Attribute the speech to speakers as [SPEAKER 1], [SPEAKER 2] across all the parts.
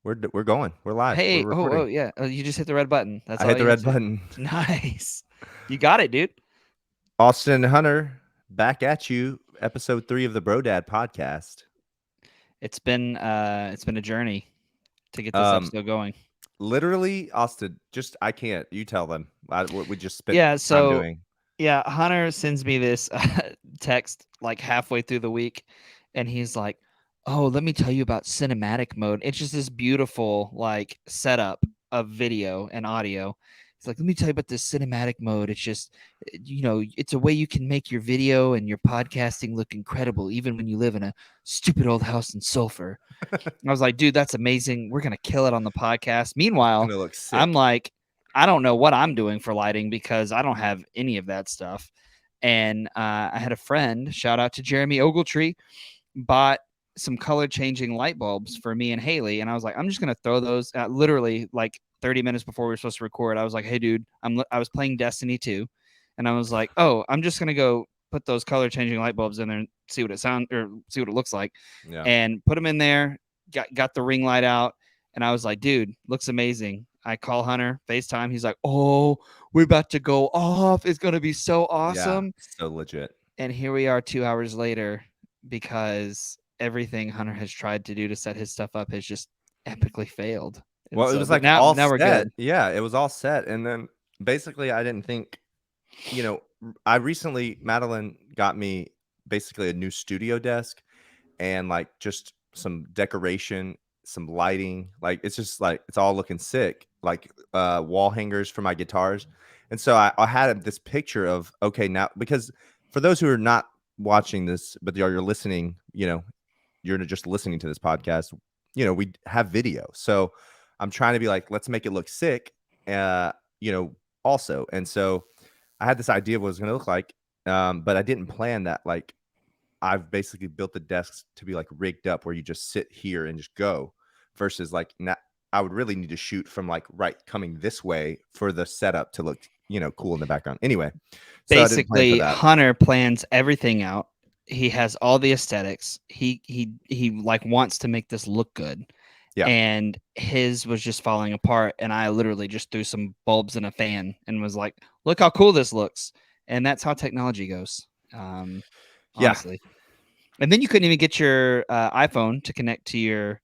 [SPEAKER 1] We're going. We're live. We're
[SPEAKER 2] Hey,
[SPEAKER 1] recording.
[SPEAKER 2] yeah. You just hit the red button. That's
[SPEAKER 1] I
[SPEAKER 2] all
[SPEAKER 1] hit the
[SPEAKER 2] you had
[SPEAKER 1] red
[SPEAKER 2] to.
[SPEAKER 1] button.
[SPEAKER 2] Nice. You got it, dude.
[SPEAKER 1] Austin and Hunter, back at you. Episode 3 of the Brodad Podcast.
[SPEAKER 2] It's been a journey to get this
[SPEAKER 1] Um,
[SPEAKER 2] episode going.
[SPEAKER 1] literally, Austin. Just I can't. You tell them what we just spent
[SPEAKER 2] Yeah,
[SPEAKER 1] time
[SPEAKER 2] so
[SPEAKER 1] doing.
[SPEAKER 2] yeah, Hunter sends me this text like halfway through the week, and he's like, "Oh, let me tell you about cinematic mode." It's just this beautiful like setup of video and audio. He's like, "Let me tell you about this cinematic mode. It's just, it's a way you can make your video and your podcasting look incredible, even when you live in a stupid old house in Sulphur." I was like, "Dude, that's amazing. We're gonna kill it on the podcast."
[SPEAKER 1] It's
[SPEAKER 2] Meanwhile,
[SPEAKER 1] gonna look
[SPEAKER 2] I'm
[SPEAKER 1] sick.
[SPEAKER 2] like, I don't know what I'm doing for lighting because I don't have any of that stuff. And I had a friend, shout out to Jeremy Ogletree, bought some color changing light bulbs for me and Haley. And I was like, I'm just going to throw those literally like 30 minutes before we were supposed to record. I was like, hey, dude, I was playing Destiny 2. And I was like, oh, I'm just going to go put those color changing light bulbs in there and see what it looks like.
[SPEAKER 1] Yeah.
[SPEAKER 2] And put them in there, got the ring light out. And I was like, dude, looks amazing. I call Hunter, FaceTime. He's like, oh, we're about to go off. It's going to be so
[SPEAKER 1] Yeah.
[SPEAKER 2] awesome.
[SPEAKER 1] So legit.
[SPEAKER 2] And here we are 2 hours later because everything Hunter has tried to do to set his stuff up has just epically failed. And
[SPEAKER 1] Well, it
[SPEAKER 2] so,
[SPEAKER 1] was
[SPEAKER 2] but
[SPEAKER 1] like
[SPEAKER 2] now,
[SPEAKER 1] all
[SPEAKER 2] now we're
[SPEAKER 1] set.
[SPEAKER 2] good.
[SPEAKER 1] Yeah, it was all set, and then basically, I didn't think. I recently Madeline got me basically a new studio desk and like just some decoration, some lighting. Like it's just like it's all looking sick. Like wall hangers for my guitars. And so I had this picture of okay, now because for those who are not watching this, but you're listening, you're just listening to this podcast, we have video. So I'm trying to be like, let's make it look sick, also. And so I had this idea of what it was going to look like, but I didn't plan that. Like, I've basically built the desks to be like rigged up where you just sit here and just go versus like I would really need to shoot from like right coming this way for the setup to look, cool in the background. Anyway, so I didn't plan for
[SPEAKER 2] Basically,
[SPEAKER 1] that.
[SPEAKER 2] Hunter plans everything out. He has all the aesthetics. He like wants to make this look good.
[SPEAKER 1] Yeah.
[SPEAKER 2] And his was just falling apart. And I literally just threw some bulbs in a fan and was like, look how cool this looks. And that's how technology goes.
[SPEAKER 1] Yeah.
[SPEAKER 2] Honestly. And then you couldn't even get your iPhone to connect to your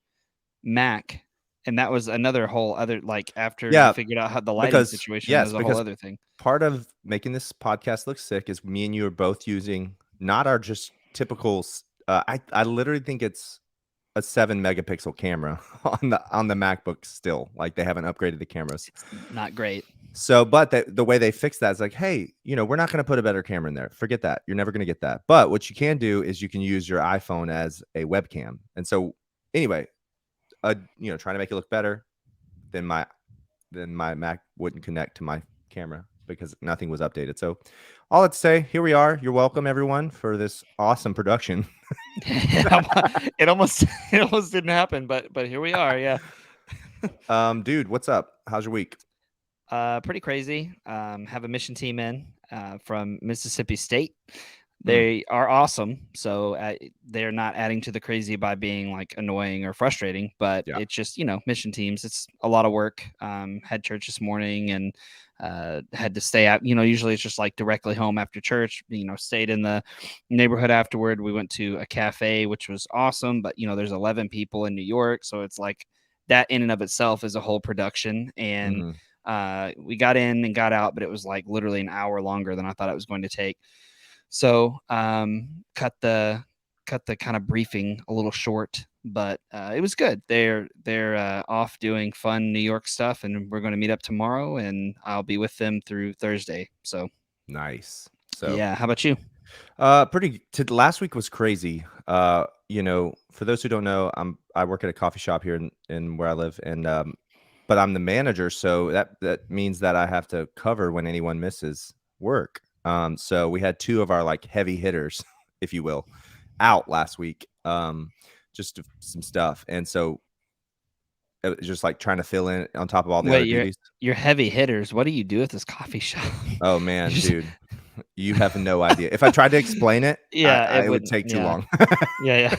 [SPEAKER 2] Mac. And that was another whole other, like, after you
[SPEAKER 1] Yeah.
[SPEAKER 2] figured out how the lighting
[SPEAKER 1] Because,
[SPEAKER 2] situation
[SPEAKER 1] yes,
[SPEAKER 2] was a whole
[SPEAKER 1] because
[SPEAKER 2] other thing.
[SPEAKER 1] part of making this podcast look sick is me and you are both using not our just typical, I literally think it's a 7 megapixel camera on the MacBook still. Like they haven't upgraded the cameras.
[SPEAKER 2] It's not great.
[SPEAKER 1] So, but the way they fix that is like, hey, we're not going to put a better camera in there. Forget that. You're never going to get that. But what you can do is you can use your iPhone as a webcam. And so, anyway, trying to make it look better, then my Mac wouldn't connect to my camera because nothing was updated. So, all let's say, here we are. You're welcome, everyone, for this awesome production.
[SPEAKER 2] it almost didn't happen, but here we are. Yeah.
[SPEAKER 1] Dude, what's up? How's your week?
[SPEAKER 2] Pretty crazy. Have a mission team in from Mississippi State. They are awesome. So they're not adding to the crazy by being like annoying or frustrating, but
[SPEAKER 1] Yeah.
[SPEAKER 2] it's just, mission teams. It's a lot of work. Had church this morning and had to stay out. Usually it's just like directly home after church, stayed in the neighborhood afterward. We went to a cafe, which was awesome, but, there's 11 people in New York. So it's like that in and of itself is a whole production. And we got in and got out, but it was like literally an hour longer than I thought it was going to take. So cut the kind of briefing a little short, but it was good. They're off doing fun New York stuff, and we're going to meet up tomorrow, and I'll be with them through Thursday. So
[SPEAKER 1] Nice. So
[SPEAKER 2] yeah, how about you?
[SPEAKER 1] Last week was crazy. For those who don't know, I work at a coffee shop here in where I live, and but I'm the manager, so that means that I have to cover when anyone misses work. So we had 2 of our like heavy hitters, if you will, out last week. Just some stuff, and so it was just like trying to fill in on top of all the other duties.
[SPEAKER 2] You're heavy hitters. What do you do at this coffee shop?
[SPEAKER 1] Oh man, dude, you have no idea. If I tried to explain it,
[SPEAKER 2] Yeah,
[SPEAKER 1] it would take too long.
[SPEAKER 2] Yeah.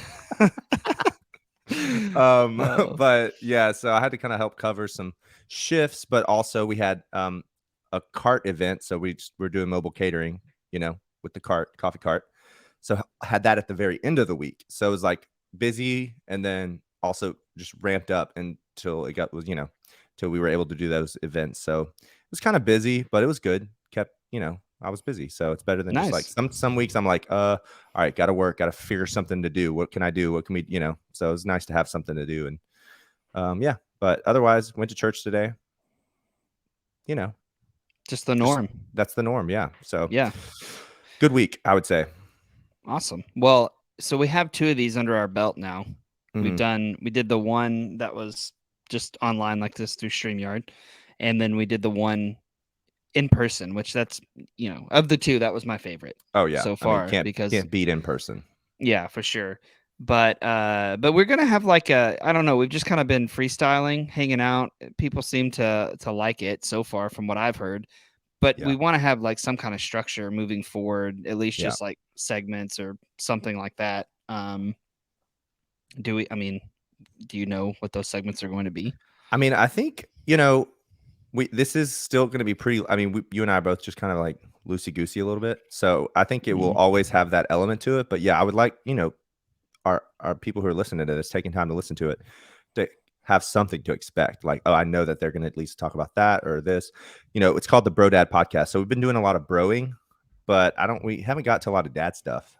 [SPEAKER 2] Oh,
[SPEAKER 1] But yeah, so I had to kind of help cover some shifts, but also we had a cart event, so we're doing mobile catering, with the coffee cart. So I had that at the very end of the week. So it was like busy and then also just ramped up until it got was, till we were able to do those events. So it was kind of busy, but it was good. Kept, I was busy. So it's better than just like
[SPEAKER 2] nice.
[SPEAKER 1] some weeks I'm like, all right, gotta work, gotta figure something to do. What can I do? What can we, so it was nice to have something to do. And yeah, but otherwise went to church today, you know,
[SPEAKER 2] Just the
[SPEAKER 1] just
[SPEAKER 2] norm.
[SPEAKER 1] that's the norm. Yeah. So
[SPEAKER 2] Yeah.
[SPEAKER 1] good week, I would say.
[SPEAKER 2] Awesome. Well, so we have two of these under our belt now. We
[SPEAKER 1] Mhm.
[SPEAKER 2] did the one that was just online like this through StreamYard, and then we did the one in person, which that's, of the two, that was my favorite
[SPEAKER 1] Oh yeah.
[SPEAKER 2] so
[SPEAKER 1] I mean,
[SPEAKER 2] far because
[SPEAKER 1] can't beat in person.
[SPEAKER 2] yeah, for sure. But we're gonna have like I don't know, we've just kind of been freestyling, hanging out. People seem to like it so far from what I've heard. But
[SPEAKER 1] Yeah.
[SPEAKER 2] we want to have like some kind of structure moving forward, at least
[SPEAKER 1] Yeah.
[SPEAKER 2] just like segments or something like that. Do we? I mean, do you know what those segments are going to be?
[SPEAKER 1] I mean, I think, this is still going to be pretty. I mean, you and I are both just kind of like loosey goosey a little bit. So I think it will
[SPEAKER 2] Mhm.
[SPEAKER 1] always have that element to it. But yeah, I would like, our people who are listening to this, taking time to listen to it, to have something to expect. Like, oh, I know that they're going to at least talk about that or this. It's called the Brodad Podcast. So we've been doing a lot of broing, but we haven't got to a lot of dad stuff.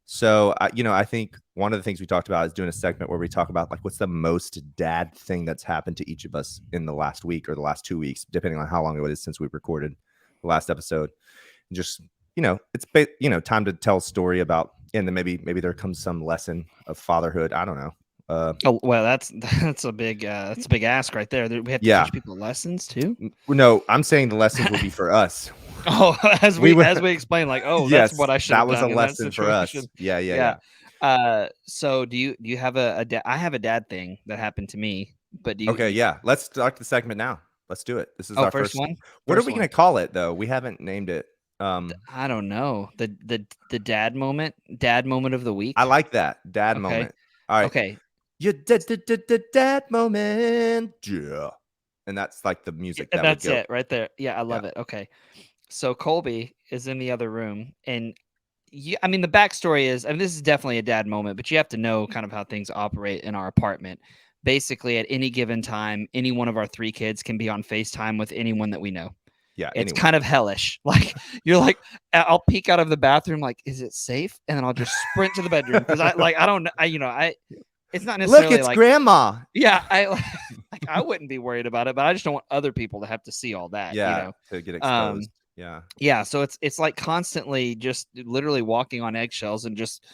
[SPEAKER 1] So I think one of the things we talked about is doing a segment where we talk about like what's the most dad thing that's happened to each of us in the last week or the last 2 weeks, depending on how long it is since we recorded the last episode. And just it's time to tell a story about, and then maybe there comes some lesson of fatherhood. I don't know.
[SPEAKER 2] Oh well, that's a big ask right there. We have to
[SPEAKER 1] Yeah.
[SPEAKER 2] teach people lessons too.
[SPEAKER 1] No, I'm saying the lessons would be for us.
[SPEAKER 2] Oh, as
[SPEAKER 1] We
[SPEAKER 2] we
[SPEAKER 1] would.
[SPEAKER 2] explain, like, oh, that's
[SPEAKER 1] Yes,
[SPEAKER 2] what I should
[SPEAKER 1] that
[SPEAKER 2] have
[SPEAKER 1] was a
[SPEAKER 2] done in that
[SPEAKER 1] lesson for us.
[SPEAKER 2] situation.
[SPEAKER 1] Yeah, yeah,
[SPEAKER 2] Yeah.
[SPEAKER 1] yeah.
[SPEAKER 2] So do you have a dad? I have a dad thing that happened to me, but
[SPEAKER 1] Okay, yeah. Let's start the segment now. Let's do it. This is
[SPEAKER 2] oh,
[SPEAKER 1] our
[SPEAKER 2] first
[SPEAKER 1] first.
[SPEAKER 2] one,
[SPEAKER 1] What are
[SPEAKER 2] first
[SPEAKER 1] we going
[SPEAKER 2] one.
[SPEAKER 1] to call it though? We haven't named it. Um,
[SPEAKER 2] I don't know the dad moment of the
[SPEAKER 1] I
[SPEAKER 2] week.
[SPEAKER 1] like that dad
[SPEAKER 2] Okay,
[SPEAKER 1] moment. All right,
[SPEAKER 2] okay,
[SPEAKER 1] your dad moment. Yeah, and that's like the music that would
[SPEAKER 2] that's
[SPEAKER 1] go.
[SPEAKER 2] it right there. Yeah, I
[SPEAKER 1] Yeah,
[SPEAKER 2] love it. Okay, so Colby is in the other room, and I mean, the backstory is, I mean, this is definitely a dad moment, but you have to know kind of how things operate in our apartment. Basically, at any given time, any one of our three kids can be on FaceTime with anyone that we know.
[SPEAKER 1] yeah.
[SPEAKER 2] It's
[SPEAKER 1] Anyone.
[SPEAKER 2] kind of hellish. Like you're like, I'll peek out of the bathroom, like, is it safe? And then I'll just sprint to the bedroom because I don't, it's not
[SPEAKER 1] Look,
[SPEAKER 2] necessarily
[SPEAKER 1] it's
[SPEAKER 2] like,
[SPEAKER 1] grandma.
[SPEAKER 2] yeah, I like, I wouldn't be worried about it, but I just don't want other people to have to see all that,
[SPEAKER 1] Yeah, to get
[SPEAKER 2] Um,
[SPEAKER 1] exposed. Yeah,
[SPEAKER 2] yeah, so it's like constantly just literally walking on eggshells and just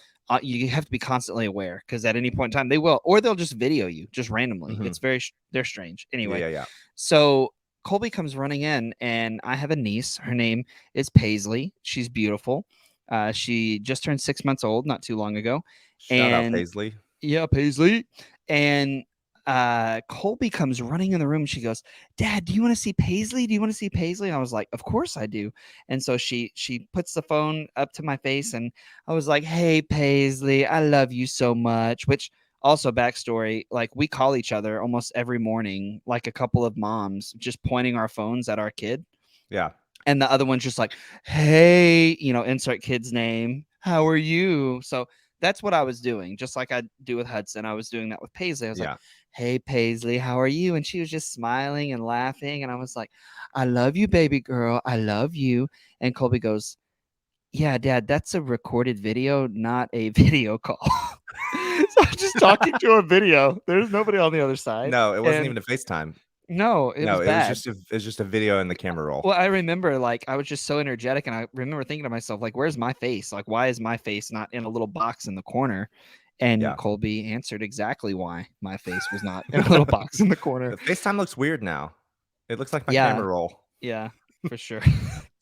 [SPEAKER 2] you have to be constantly aware because at any point in time they will, or they'll just video you just randomly.
[SPEAKER 1] hmm
[SPEAKER 2] It's very they're strange.
[SPEAKER 1] yeah,
[SPEAKER 2] Anyway,
[SPEAKER 1] yeah, yeah.
[SPEAKER 2] so Colby comes running in, and I have a niece. Her name is Paisley. She's beautiful. She just turned 6 months old not too long ago,
[SPEAKER 1] Shout out
[SPEAKER 2] and
[SPEAKER 1] Paisley.
[SPEAKER 2] yeah, Paisley. And Colby comes running in the room. She goes, "Dad, do you want to see Paisley? Do you want to see Paisley?" And I was like, "Of course I do." And so she puts the phone up to my face, and I was like, "Hey, Paisley, I love you so much." Which also backstory, like we call each other almost every morning, like a couple of moms, just pointing our phones at our kid,
[SPEAKER 1] Yeah,
[SPEAKER 2] and the other one's just like, "Hey, insert kid's name. How are you?" So that's what I was doing, just like I do with Hudson. I was doing that with Paisley. I was like,
[SPEAKER 1] yeah,
[SPEAKER 2] "Hey, Paisley, how are you?" And she was just smiling and laughing, and I was like, "I love you, baby girl. I love you." And Colby goes, "Yeah, Dad, that's a recorded video, not a video call." So I'm just talking to a video. There's nobody on the other side,
[SPEAKER 1] no, it wasn't
[SPEAKER 2] and
[SPEAKER 1] even a FaceTime.
[SPEAKER 2] no, it was
[SPEAKER 1] No, it was
[SPEAKER 2] bad.
[SPEAKER 1] just a video in the camera roll.
[SPEAKER 2] Well, I remember, like, I was just so energetic, and I remember thinking to myself, like, "Where's my face? Like, why is my face not in a little box in the corner?" And
[SPEAKER 1] Yeah.
[SPEAKER 2] Colby answered exactly why my face was not in a little box in the corner.
[SPEAKER 1] The FaceTime looks weird now. It looks like my
[SPEAKER 2] Yeah,
[SPEAKER 1] camera roll.
[SPEAKER 2] yeah, for sure.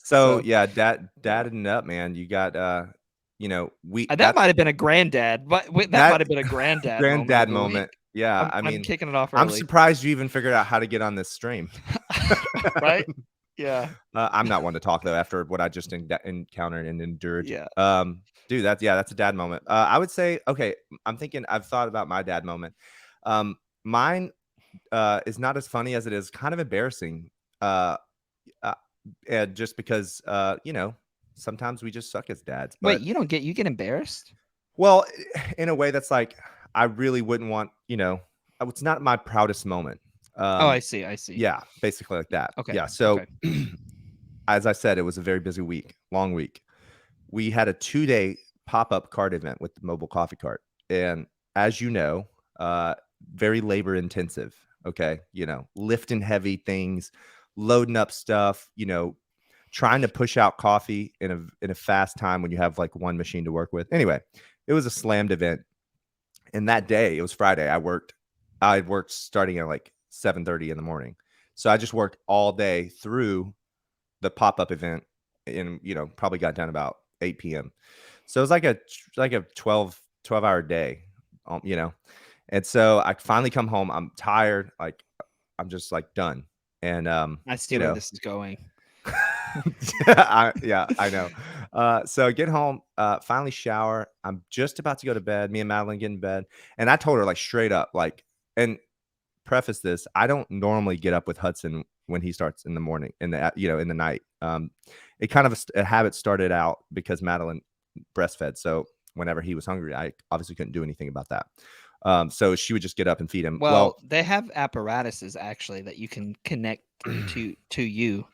[SPEAKER 1] So
[SPEAKER 2] So,
[SPEAKER 1] yeah,
[SPEAKER 2] yeah.
[SPEAKER 1] dadding up, man. You got we
[SPEAKER 2] That might
[SPEAKER 1] that's
[SPEAKER 2] have been a granddad, but wait, that might
[SPEAKER 1] that
[SPEAKER 2] have been a granddad moment
[SPEAKER 1] granddad
[SPEAKER 2] of the week.
[SPEAKER 1] moment. Yeah, I
[SPEAKER 2] I'm
[SPEAKER 1] mean,
[SPEAKER 2] kicking it off
[SPEAKER 1] I'm
[SPEAKER 2] early.
[SPEAKER 1] surprised you even figured out how to get on this stream.
[SPEAKER 2] Right? Yeah,
[SPEAKER 1] I'm not one to talk though after what I just encountered and endured.
[SPEAKER 2] yeah.
[SPEAKER 1] Dude, that's a dad moment. I would say, okay, I'm thinking I've thought about my dad moment. Mine is not as funny as it is kind of embarrassing. Uh, uh and just because sometimes we just suck as dads.
[SPEAKER 2] Wait,
[SPEAKER 1] But
[SPEAKER 2] you get embarrassed?
[SPEAKER 1] well, in a way that's like I really wouldn't want, it's not my proudest moment.
[SPEAKER 2] Oh, I
[SPEAKER 1] Um
[SPEAKER 2] see. I see.
[SPEAKER 1] yeah, basically like that.
[SPEAKER 2] Okay.
[SPEAKER 1] Yeah. So
[SPEAKER 2] Okay.
[SPEAKER 1] as I said, it was a very busy week, long week. We had a 2-day pop-up cart event with the mobile coffee cart. And as you know, uh, very labor intensive. Okay. Lifting heavy things, loading up stuff, trying to push out coffee in a fast time when you have like one machine to work with. Anyway, it was a slammed event. And that day, it was Friday. I worked starting at like 7:30 in the morning. So I just worked all day through the pop-up event and probably got done about 8 p.m. So it was like a 12-hour day. And so I finally come home. I'm tired, like I'm just like done. And
[SPEAKER 2] I see
[SPEAKER 1] you
[SPEAKER 2] where
[SPEAKER 1] know
[SPEAKER 2] this is going.
[SPEAKER 1] I know. So I get home, finally shower. I'm just about to go to bed. Me and Madeline get in bed, and I told her like straight up, like, and preface this: I don't normally get up with Hudson when he starts in the morning, in the night. It kind of a habit started out because Madeline breastfed, so whenever he was hungry, I obviously couldn't do anything about that. So she would just get up and feed him.
[SPEAKER 2] Well,
[SPEAKER 1] Well,
[SPEAKER 2] they have apparatuses actually that you can connect to you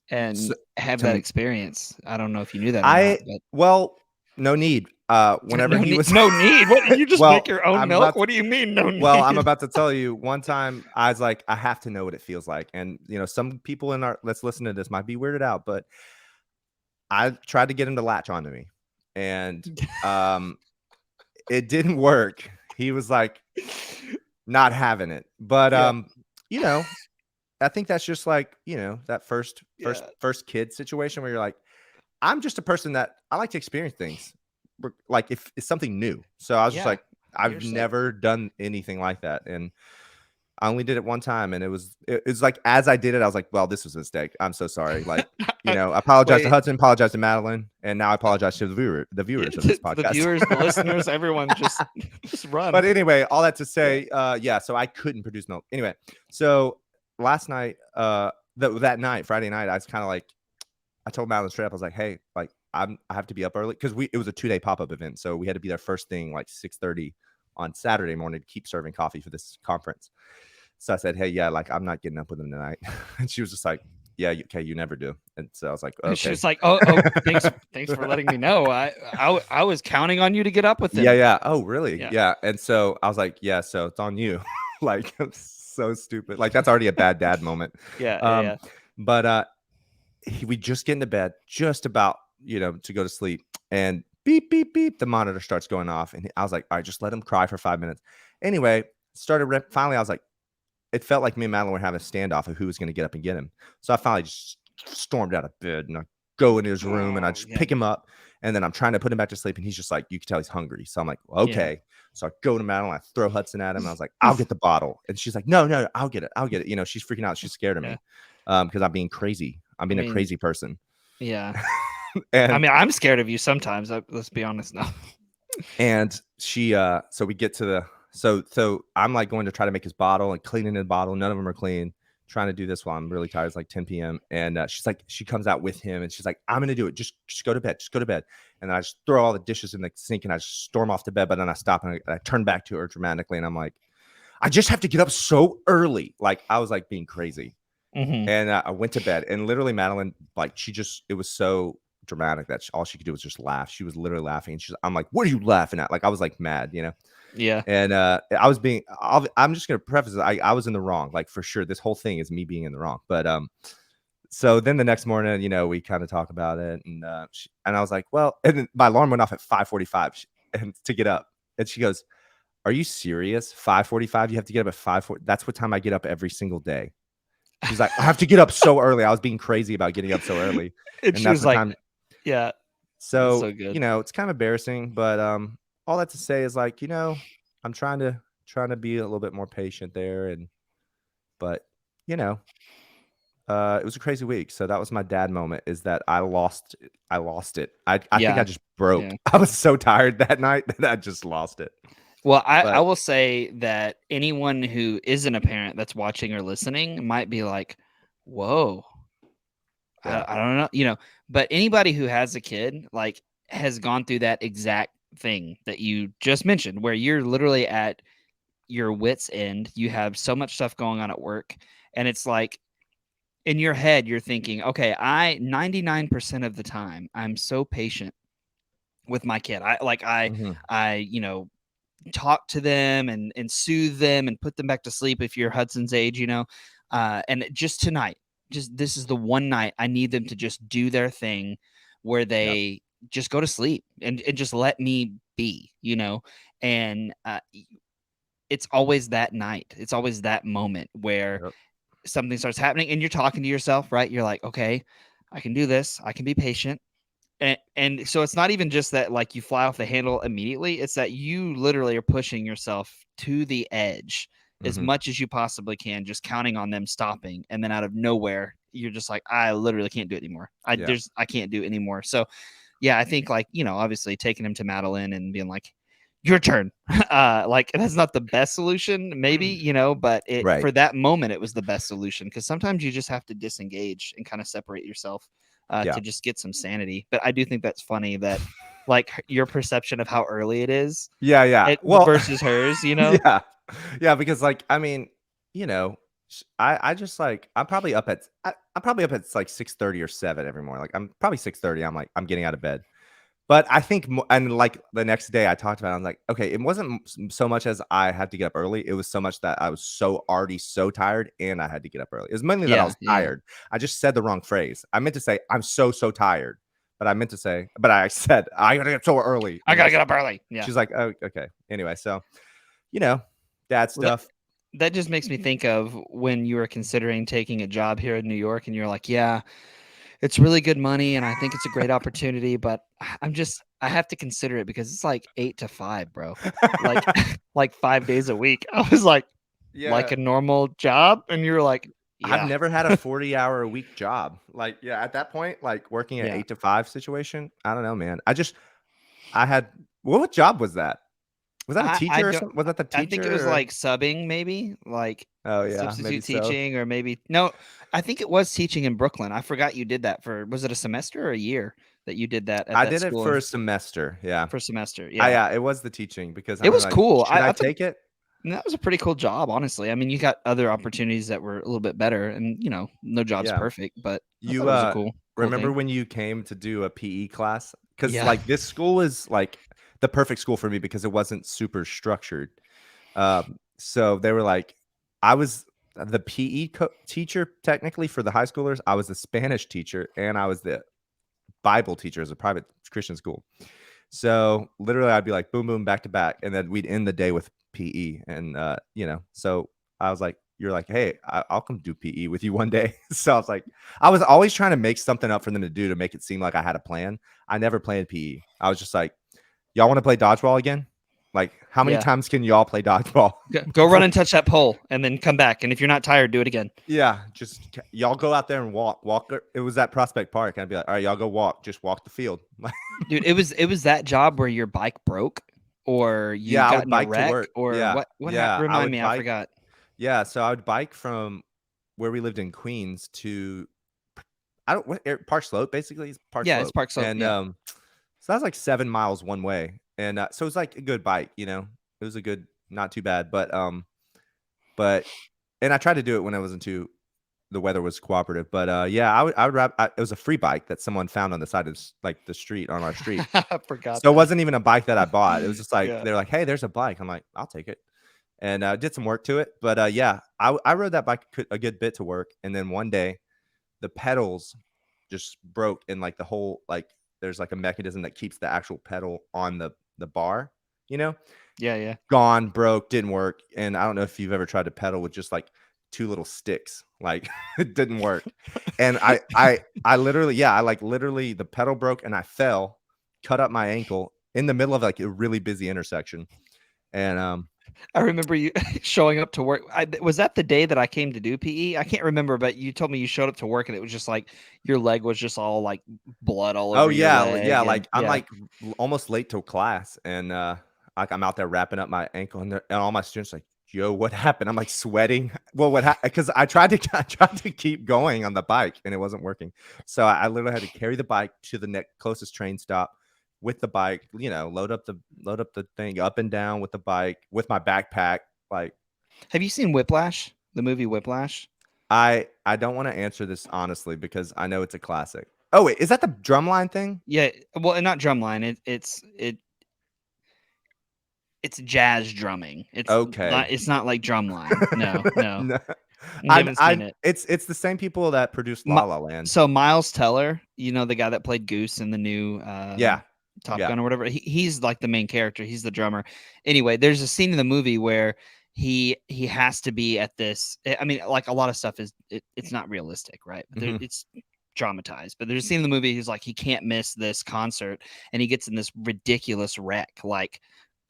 [SPEAKER 1] so,
[SPEAKER 2] and have that
[SPEAKER 1] to
[SPEAKER 2] experience. I don't know if you knew that or not,
[SPEAKER 1] I
[SPEAKER 2] but
[SPEAKER 1] well, no need. Whenever he was
[SPEAKER 2] no need. What, you just make
[SPEAKER 1] well,
[SPEAKER 2] your own
[SPEAKER 1] I'm
[SPEAKER 2] milk?
[SPEAKER 1] about to
[SPEAKER 2] What do you mean no
[SPEAKER 1] well, I'm
[SPEAKER 2] need?
[SPEAKER 1] about to tell you. One time, I was like, I have to know what it feels like, and some people in our let's listen to this might be weirded out, but I tried to get him to latch onto me, and um, it didn't work. He was like not having it, but
[SPEAKER 2] Yeah.
[SPEAKER 1] you know, I think that's just like that first first
[SPEAKER 2] Yeah.
[SPEAKER 1] first kid situation where you're like, I'm just a person that I like to experience things, like if it's something new. So I was just
[SPEAKER 2] Yeah.
[SPEAKER 1] like,
[SPEAKER 2] You're
[SPEAKER 1] I've
[SPEAKER 2] so
[SPEAKER 1] never done anything like that, and I only did it one time, and it was like as I did it, I was like, well, this was a mistake. I'm so sorry. Like, I apologize to
[SPEAKER 2] wait.
[SPEAKER 1] Hudson, apologize to Madeline, and now I apologize to the
[SPEAKER 2] Yeah,
[SPEAKER 1] viewers of this
[SPEAKER 2] the
[SPEAKER 1] podcast.
[SPEAKER 2] viewers, the listeners, everyone just run.
[SPEAKER 1] But anyway, all that to
[SPEAKER 2] Yeah.
[SPEAKER 1] say, yeah, so I couldn't produce milk. Anyway, so last night, that night, Friday night, I was kind of like, I told Madeline straight up, I was like, hey, like I have to be up early because it was a 2-day pop-up event. So we had to be there first thing like 6:30 on Saturday morning to keep serving coffee for this conference. So I said, hey, yeah, like I'm not getting up with him tonight. And she was just like, yeah, okay, you never do. And so I was like,
[SPEAKER 2] And she
[SPEAKER 1] okay.
[SPEAKER 2] was like, "Oh, thanks for letting me know. I was counting on you to get up with
[SPEAKER 1] Yeah,
[SPEAKER 2] him."
[SPEAKER 1] yeah. Oh, really?
[SPEAKER 2] Yeah.
[SPEAKER 1] Yeah. And so I was like, yeah, so it's on you. Like, I'm so stupid. Like, that's already a bad dad moment.
[SPEAKER 2] Yeah. Yeah.
[SPEAKER 1] Um,
[SPEAKER 2] Yeah.
[SPEAKER 1] but we just get into bed, just about, to go to sleep. And beep, beep, beep, the monitor starts going off. And I was like, all right, just let him cry for 5 minutes. Anyway, finally, I was like, it felt like me and Madeline were having a standoff of who was going to get up and get him. So I finally just stormed out of bed and I go into his room and I
[SPEAKER 2] Oh,
[SPEAKER 1] just
[SPEAKER 2] yeah.
[SPEAKER 1] pick him up. And then I'm trying to put him back to sleep. And he's just like, you can tell he's hungry. So I'm like, well,
[SPEAKER 2] Yeah.
[SPEAKER 1] okay. So I go to Madeline, I throw Hudson at him. And I was like, I'll get the bottle. And she's like, no, no, I'll get it. I'll get it. She's freaking out. She's scared of
[SPEAKER 2] Yeah.
[SPEAKER 1] me because I'm being crazy. I'm
[SPEAKER 2] I
[SPEAKER 1] being a
[SPEAKER 2] mean,
[SPEAKER 1] crazy person.
[SPEAKER 2] yeah. I
[SPEAKER 1] and
[SPEAKER 2] mean, I'm scared of you sometimes. Let's be honest now.
[SPEAKER 1] And so we get to so I'm like going to try to make his bottle and cleaning the bottle. None of them are clean. Trying to do this while I'm really tired. It's like 10 p.m. And she comes out with him and she's like, I'm gonna do it. Just go to bed. Just go to bed. And then I just throw all the dishes in the sink and I just storm off to bed. But then I stop and I turn back to her dramatically and I'm like, I just have to get up so early. Like I was like being crazy.
[SPEAKER 2] Mm-hmm.
[SPEAKER 1] And I went to bed and literally Madeline, like it was so dramatic that all she could do was just laugh. She was literally laughing. And I'm like, what are you laughing at? Like I was like mad.
[SPEAKER 2] Yeah.
[SPEAKER 1] And I'm just gonna preface it. I was in the wrong, like for sure. This whole thing is me being in the wrong. But so then the next morning, we kind of talk about it, and and I was like, well, and then my alarm went off at 5:45 and to get up, and she goes, "Are you serious? 5:45? You have to get up at 5:40? That's what time I get up every single day." She's like, I have to get up so early. I was being crazy about getting up so early,
[SPEAKER 2] And
[SPEAKER 1] and
[SPEAKER 2] she
[SPEAKER 1] that's
[SPEAKER 2] was
[SPEAKER 1] what
[SPEAKER 2] like,
[SPEAKER 1] time.
[SPEAKER 2] "Yeah, that's
[SPEAKER 1] So
[SPEAKER 2] so good."
[SPEAKER 1] it's kind of embarrassing, but all that to say is like I'm trying to be a little bit more patient there, but you know It was a crazy week. So that was my dad moment, is that I lost it. I think I
[SPEAKER 2] Yeah.
[SPEAKER 1] just broke.
[SPEAKER 2] Yeah.
[SPEAKER 1] I was so tired that night that I just lost it.
[SPEAKER 2] Well, I
[SPEAKER 1] But
[SPEAKER 2] will say that anyone who isn't a parent that's watching or listening might be like, whoa,
[SPEAKER 1] yeah.
[SPEAKER 2] I don't know, but anybody who has a kid like has gone through that exact thing that you just mentioned, where you're literally at your wits end. You have so much stuff going on at work, and it's like in your head, you're thinking, okay, 99% of the time, I'm so patient with my kid.
[SPEAKER 1] Mhm.
[SPEAKER 2] I talk to them and soothe them and put them back to sleep if you're Hudson's age, and just tonight, just this is the one night I need them to just do their thing where
[SPEAKER 1] Yep.
[SPEAKER 2] they just go to sleep and just let me be, and it's always that night. It's always that moment where
[SPEAKER 1] Yep.
[SPEAKER 2] something starts happening and you're talking to yourself, right? You're like, okay, I can do this. I can be patient. And so it's not even just that like you fly off the handle immediately. It's that you literally are pushing yourself to the edge as
[SPEAKER 1] Mhm.
[SPEAKER 2] much as you possibly can, just counting on them stopping. And then out of nowhere, you're just like, I literally can't do it anymore.
[SPEAKER 1] Yeah.
[SPEAKER 2] I can't do it anymore. So yeah, I think like, obviously taking him to Madeline and being like, your turn. Like that's not the best solution, maybe, but it
[SPEAKER 1] Right.
[SPEAKER 2] for that moment it was the best solution because sometimes you just have to disengage and kind of separate yourself
[SPEAKER 1] Yeah.
[SPEAKER 2] to just get some sanity. But I do think that's funny that like your perception of how early it is
[SPEAKER 1] Yeah, yeah.
[SPEAKER 2] it
[SPEAKER 1] Well,
[SPEAKER 2] versus hers.
[SPEAKER 1] yeah. Yeah, because, like, I mean, you know, I just, like, I'm probably up at, like, 6:30 or 7 every morning. Like, I'm probably 6:30, I'm like, I'm getting out of bed. But I think mo and, like, the next day I talked about it, I'm like, "Okay, it wasn't so much as I had to get up early, it was so much that I was already so tired and I had to get up early." It was mainly that I
[SPEAKER 2] Yeah,
[SPEAKER 1] was
[SPEAKER 2] yeah.
[SPEAKER 1] tired. I just said the wrong phrase. I meant to say, "I'm so, so tired," but I said, "I gotta get up so early,"
[SPEAKER 2] I
[SPEAKER 1] and then
[SPEAKER 2] gotta get up early. Yeah.
[SPEAKER 1] she's like, "Oh, okay." Anyway, so, you know, dad
[SPEAKER 2] Well,
[SPEAKER 1] stuff.
[SPEAKER 2] that just makes me think of when you were considering taking a job here in New York and you're like, yeah, it's really good money and I think it's a great opportunity, but I have to consider it because it's like 8 to 5, bro. Like like 5 days a week. I was like
[SPEAKER 1] Yeah.
[SPEAKER 2] a normal job, and you're like,
[SPEAKER 1] I've
[SPEAKER 2] yeah,
[SPEAKER 1] never had a 40-hour-a-week job. Like, yeah, at that point, like, working an
[SPEAKER 2] yeah.
[SPEAKER 1] 8 to 5 situation, I don't know, man. I had what job was that? Was that a
[SPEAKER 2] I
[SPEAKER 1] teacher or
[SPEAKER 2] don't.
[SPEAKER 1] something? Was that the
[SPEAKER 2] I think it was
[SPEAKER 1] teacher or
[SPEAKER 2] like subbing, maybe like
[SPEAKER 1] oh, yeah, maybe
[SPEAKER 2] substitute
[SPEAKER 1] so.
[SPEAKER 2] teaching, or maybe no. I think it was teaching in Brooklyn. I forgot you did that for. Was it a semester or a year that you did that at
[SPEAKER 1] I
[SPEAKER 2] that
[SPEAKER 1] did it
[SPEAKER 2] school
[SPEAKER 1] for a semester, yeah.
[SPEAKER 2] for semester?
[SPEAKER 1] I
[SPEAKER 2] Yeah,
[SPEAKER 1] yeah, it was the teaching because
[SPEAKER 2] it
[SPEAKER 1] I'm
[SPEAKER 2] was
[SPEAKER 1] like,
[SPEAKER 2] cool.
[SPEAKER 1] "Should I
[SPEAKER 2] I thought
[SPEAKER 1] take it?"
[SPEAKER 2] that was a pretty cool job, honestly. I mean, you got other opportunities that were a little bit better, and no job's
[SPEAKER 1] Yeah.
[SPEAKER 2] perfect, but I thought
[SPEAKER 1] You,
[SPEAKER 2] it was a cool
[SPEAKER 1] remember
[SPEAKER 2] thing.
[SPEAKER 1] when you came to do a PE class? Because
[SPEAKER 2] Yeah,
[SPEAKER 1] like, this school is, like, the perfect school for me because it wasn't super structured. So they were like I was the PE teacher technically for the high schoolers. I was the Spanish teacher, and I was the Bible teacher as a private Christian school. So literally, I'd be like boom, boom, back to back, and then we'd end the day with PE. And so I was like, "You're like, hey, I'll come do PE with you one day." So I was like, I was always trying to make something up for them to do to make it seem like I had a plan. I never planned PE. I was just like, "Y'all want to play dodgeball again? Like, how many
[SPEAKER 2] yeah.
[SPEAKER 1] times can y'all play dodgeball?"
[SPEAKER 2] Go run and touch that pole, and then come back. And if you're not tired, do it again.
[SPEAKER 1] Yeah, just y'all go out there and walk. It was at Prospect Park, and I'd be like, "All right, y'all go walk. Just walk the field."
[SPEAKER 2] Dude, it was that job where your bike broke or you
[SPEAKER 1] Yeah, I
[SPEAKER 2] got
[SPEAKER 1] would
[SPEAKER 2] in a
[SPEAKER 1] bike to
[SPEAKER 2] wreck
[SPEAKER 1] work.
[SPEAKER 2] or
[SPEAKER 1] Yeah,
[SPEAKER 2] what
[SPEAKER 1] yeah, I
[SPEAKER 2] remind
[SPEAKER 1] would
[SPEAKER 2] me, I
[SPEAKER 1] bike.
[SPEAKER 2] forgot.
[SPEAKER 1] Yeah, so I would bike from where we lived in Queens to I don't what Park Slope, basically, it's Park
[SPEAKER 2] Yeah, it's
[SPEAKER 1] Slope,
[SPEAKER 2] Park Slope,
[SPEAKER 1] and,
[SPEAKER 2] yeah.
[SPEAKER 1] so that was like 7 miles one way, and, so it was like a good bike, It was a good not too bad, but and I tried to do it when I wasn't too the weather was cooperative, but, yeah, I would it was a free bike that someone found on the side of like, the street on our street.
[SPEAKER 2] I forgot
[SPEAKER 1] So it
[SPEAKER 2] that.
[SPEAKER 1] wasn't even a bike that I bought. It was just like
[SPEAKER 2] Yeah.
[SPEAKER 1] they're like, "Hey, there's a bike." I'm like, "I'll take it." And, did some work to it, but, yeah, I rode that bike a good bit to work, and then one day, the pedals just broke and, like, the whole like, there's, like, a mechanism that keeps the actual pedal on the bar, you know?
[SPEAKER 2] Yeah, yeah.
[SPEAKER 1] Gone, broke, didn't work, and I don't know if you've ever tried to pedal with just, like, 2 little sticks, like, it didn't work, and I literally yeah, I, like, literally the pedal broke and I fell, cut up my ankle in the middle of, like, a really busy intersection, And
[SPEAKER 2] I remember you showing up to work. Was that the day that I came to do PE? I can't remember, but you told me you showed up to work and it was just like your leg was just all like blood all
[SPEAKER 1] oh
[SPEAKER 2] over your
[SPEAKER 1] yeah, yeah,
[SPEAKER 2] leg, and
[SPEAKER 1] like I'm
[SPEAKER 2] yeah.
[SPEAKER 1] like almost late to class, and like I'm out there wrapping up my ankle, and, and all my students like, "Yo, what happened?" I'm like sweating. Well, what happened? Because I tried to I tried to keep going on the bike, and it wasn't working. So I literally had to carry the bike to the next closest train stop with the bike. You know, load up the thing up and down with the bike with my backpack. Like
[SPEAKER 2] Have you seen Whiplash? The movie Whiplash?
[SPEAKER 1] I don't want to answer this honestly because I know it's a classic. Oh wait, is that the drumline thing?
[SPEAKER 2] Yeah, well, not drumline. It's jazz drumming.
[SPEAKER 1] Okay.
[SPEAKER 2] It's not like drumline. No, no.
[SPEAKER 1] No.
[SPEAKER 2] You haven't seen
[SPEAKER 1] I
[SPEAKER 2] it.
[SPEAKER 1] it's the same people that produced
[SPEAKER 2] Mi-
[SPEAKER 1] La La Land.
[SPEAKER 2] so Miles Teller, you know, the guy that played Goose in the new
[SPEAKER 1] Yeah.
[SPEAKER 2] Top
[SPEAKER 1] Yeah.
[SPEAKER 2] Gun or whatever. He's like the main character. He's the drummer. Anyway, there's a scene in the movie where he has to be at this. I mean, like a lot of stuff it's not realistic, right? But
[SPEAKER 1] Mhm.
[SPEAKER 2] it's dramatized. But there's a scene in the movie. He's like he can't miss this concert, and he gets in this ridiculous wreck, like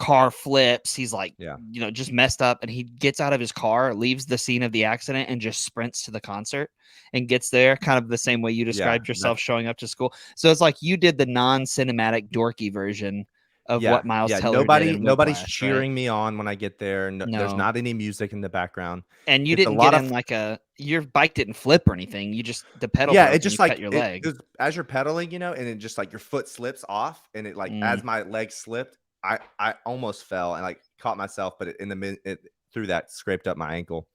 [SPEAKER 2] car flips. He's like,
[SPEAKER 1] Yeah.
[SPEAKER 2] you know, just messed up, and he gets out of his car, leaves the scene of the accident, and just sprints to the concert and gets there, kind of the same way you
[SPEAKER 1] Yeah.
[SPEAKER 2] described yourself showing up to school. So it's like you did the non-cinematic dorky version of
[SPEAKER 1] Yeah.
[SPEAKER 2] what Miles
[SPEAKER 1] Yeah.
[SPEAKER 2] Teller did in
[SPEAKER 1] Nobody's
[SPEAKER 2] Whiplash, right?
[SPEAKER 1] cheering me on when I get there. No, there's
[SPEAKER 2] No.
[SPEAKER 1] not any music in the background.
[SPEAKER 2] And you
[SPEAKER 1] It's a
[SPEAKER 2] didn't get
[SPEAKER 1] lot
[SPEAKER 2] in
[SPEAKER 1] of
[SPEAKER 2] like your bike didn't flip or anything. You just the pedal
[SPEAKER 1] yeah,
[SPEAKER 2] broke
[SPEAKER 1] it
[SPEAKER 2] and
[SPEAKER 1] just
[SPEAKER 2] you
[SPEAKER 1] like
[SPEAKER 2] cut your leg.
[SPEAKER 1] as you're pedaling, you know, and it just like your foot slips off, and it like
[SPEAKER 2] Mm.
[SPEAKER 1] as my leg slipped, I almost fell and like caught myself, but in the minute it through that scraped up my ankle.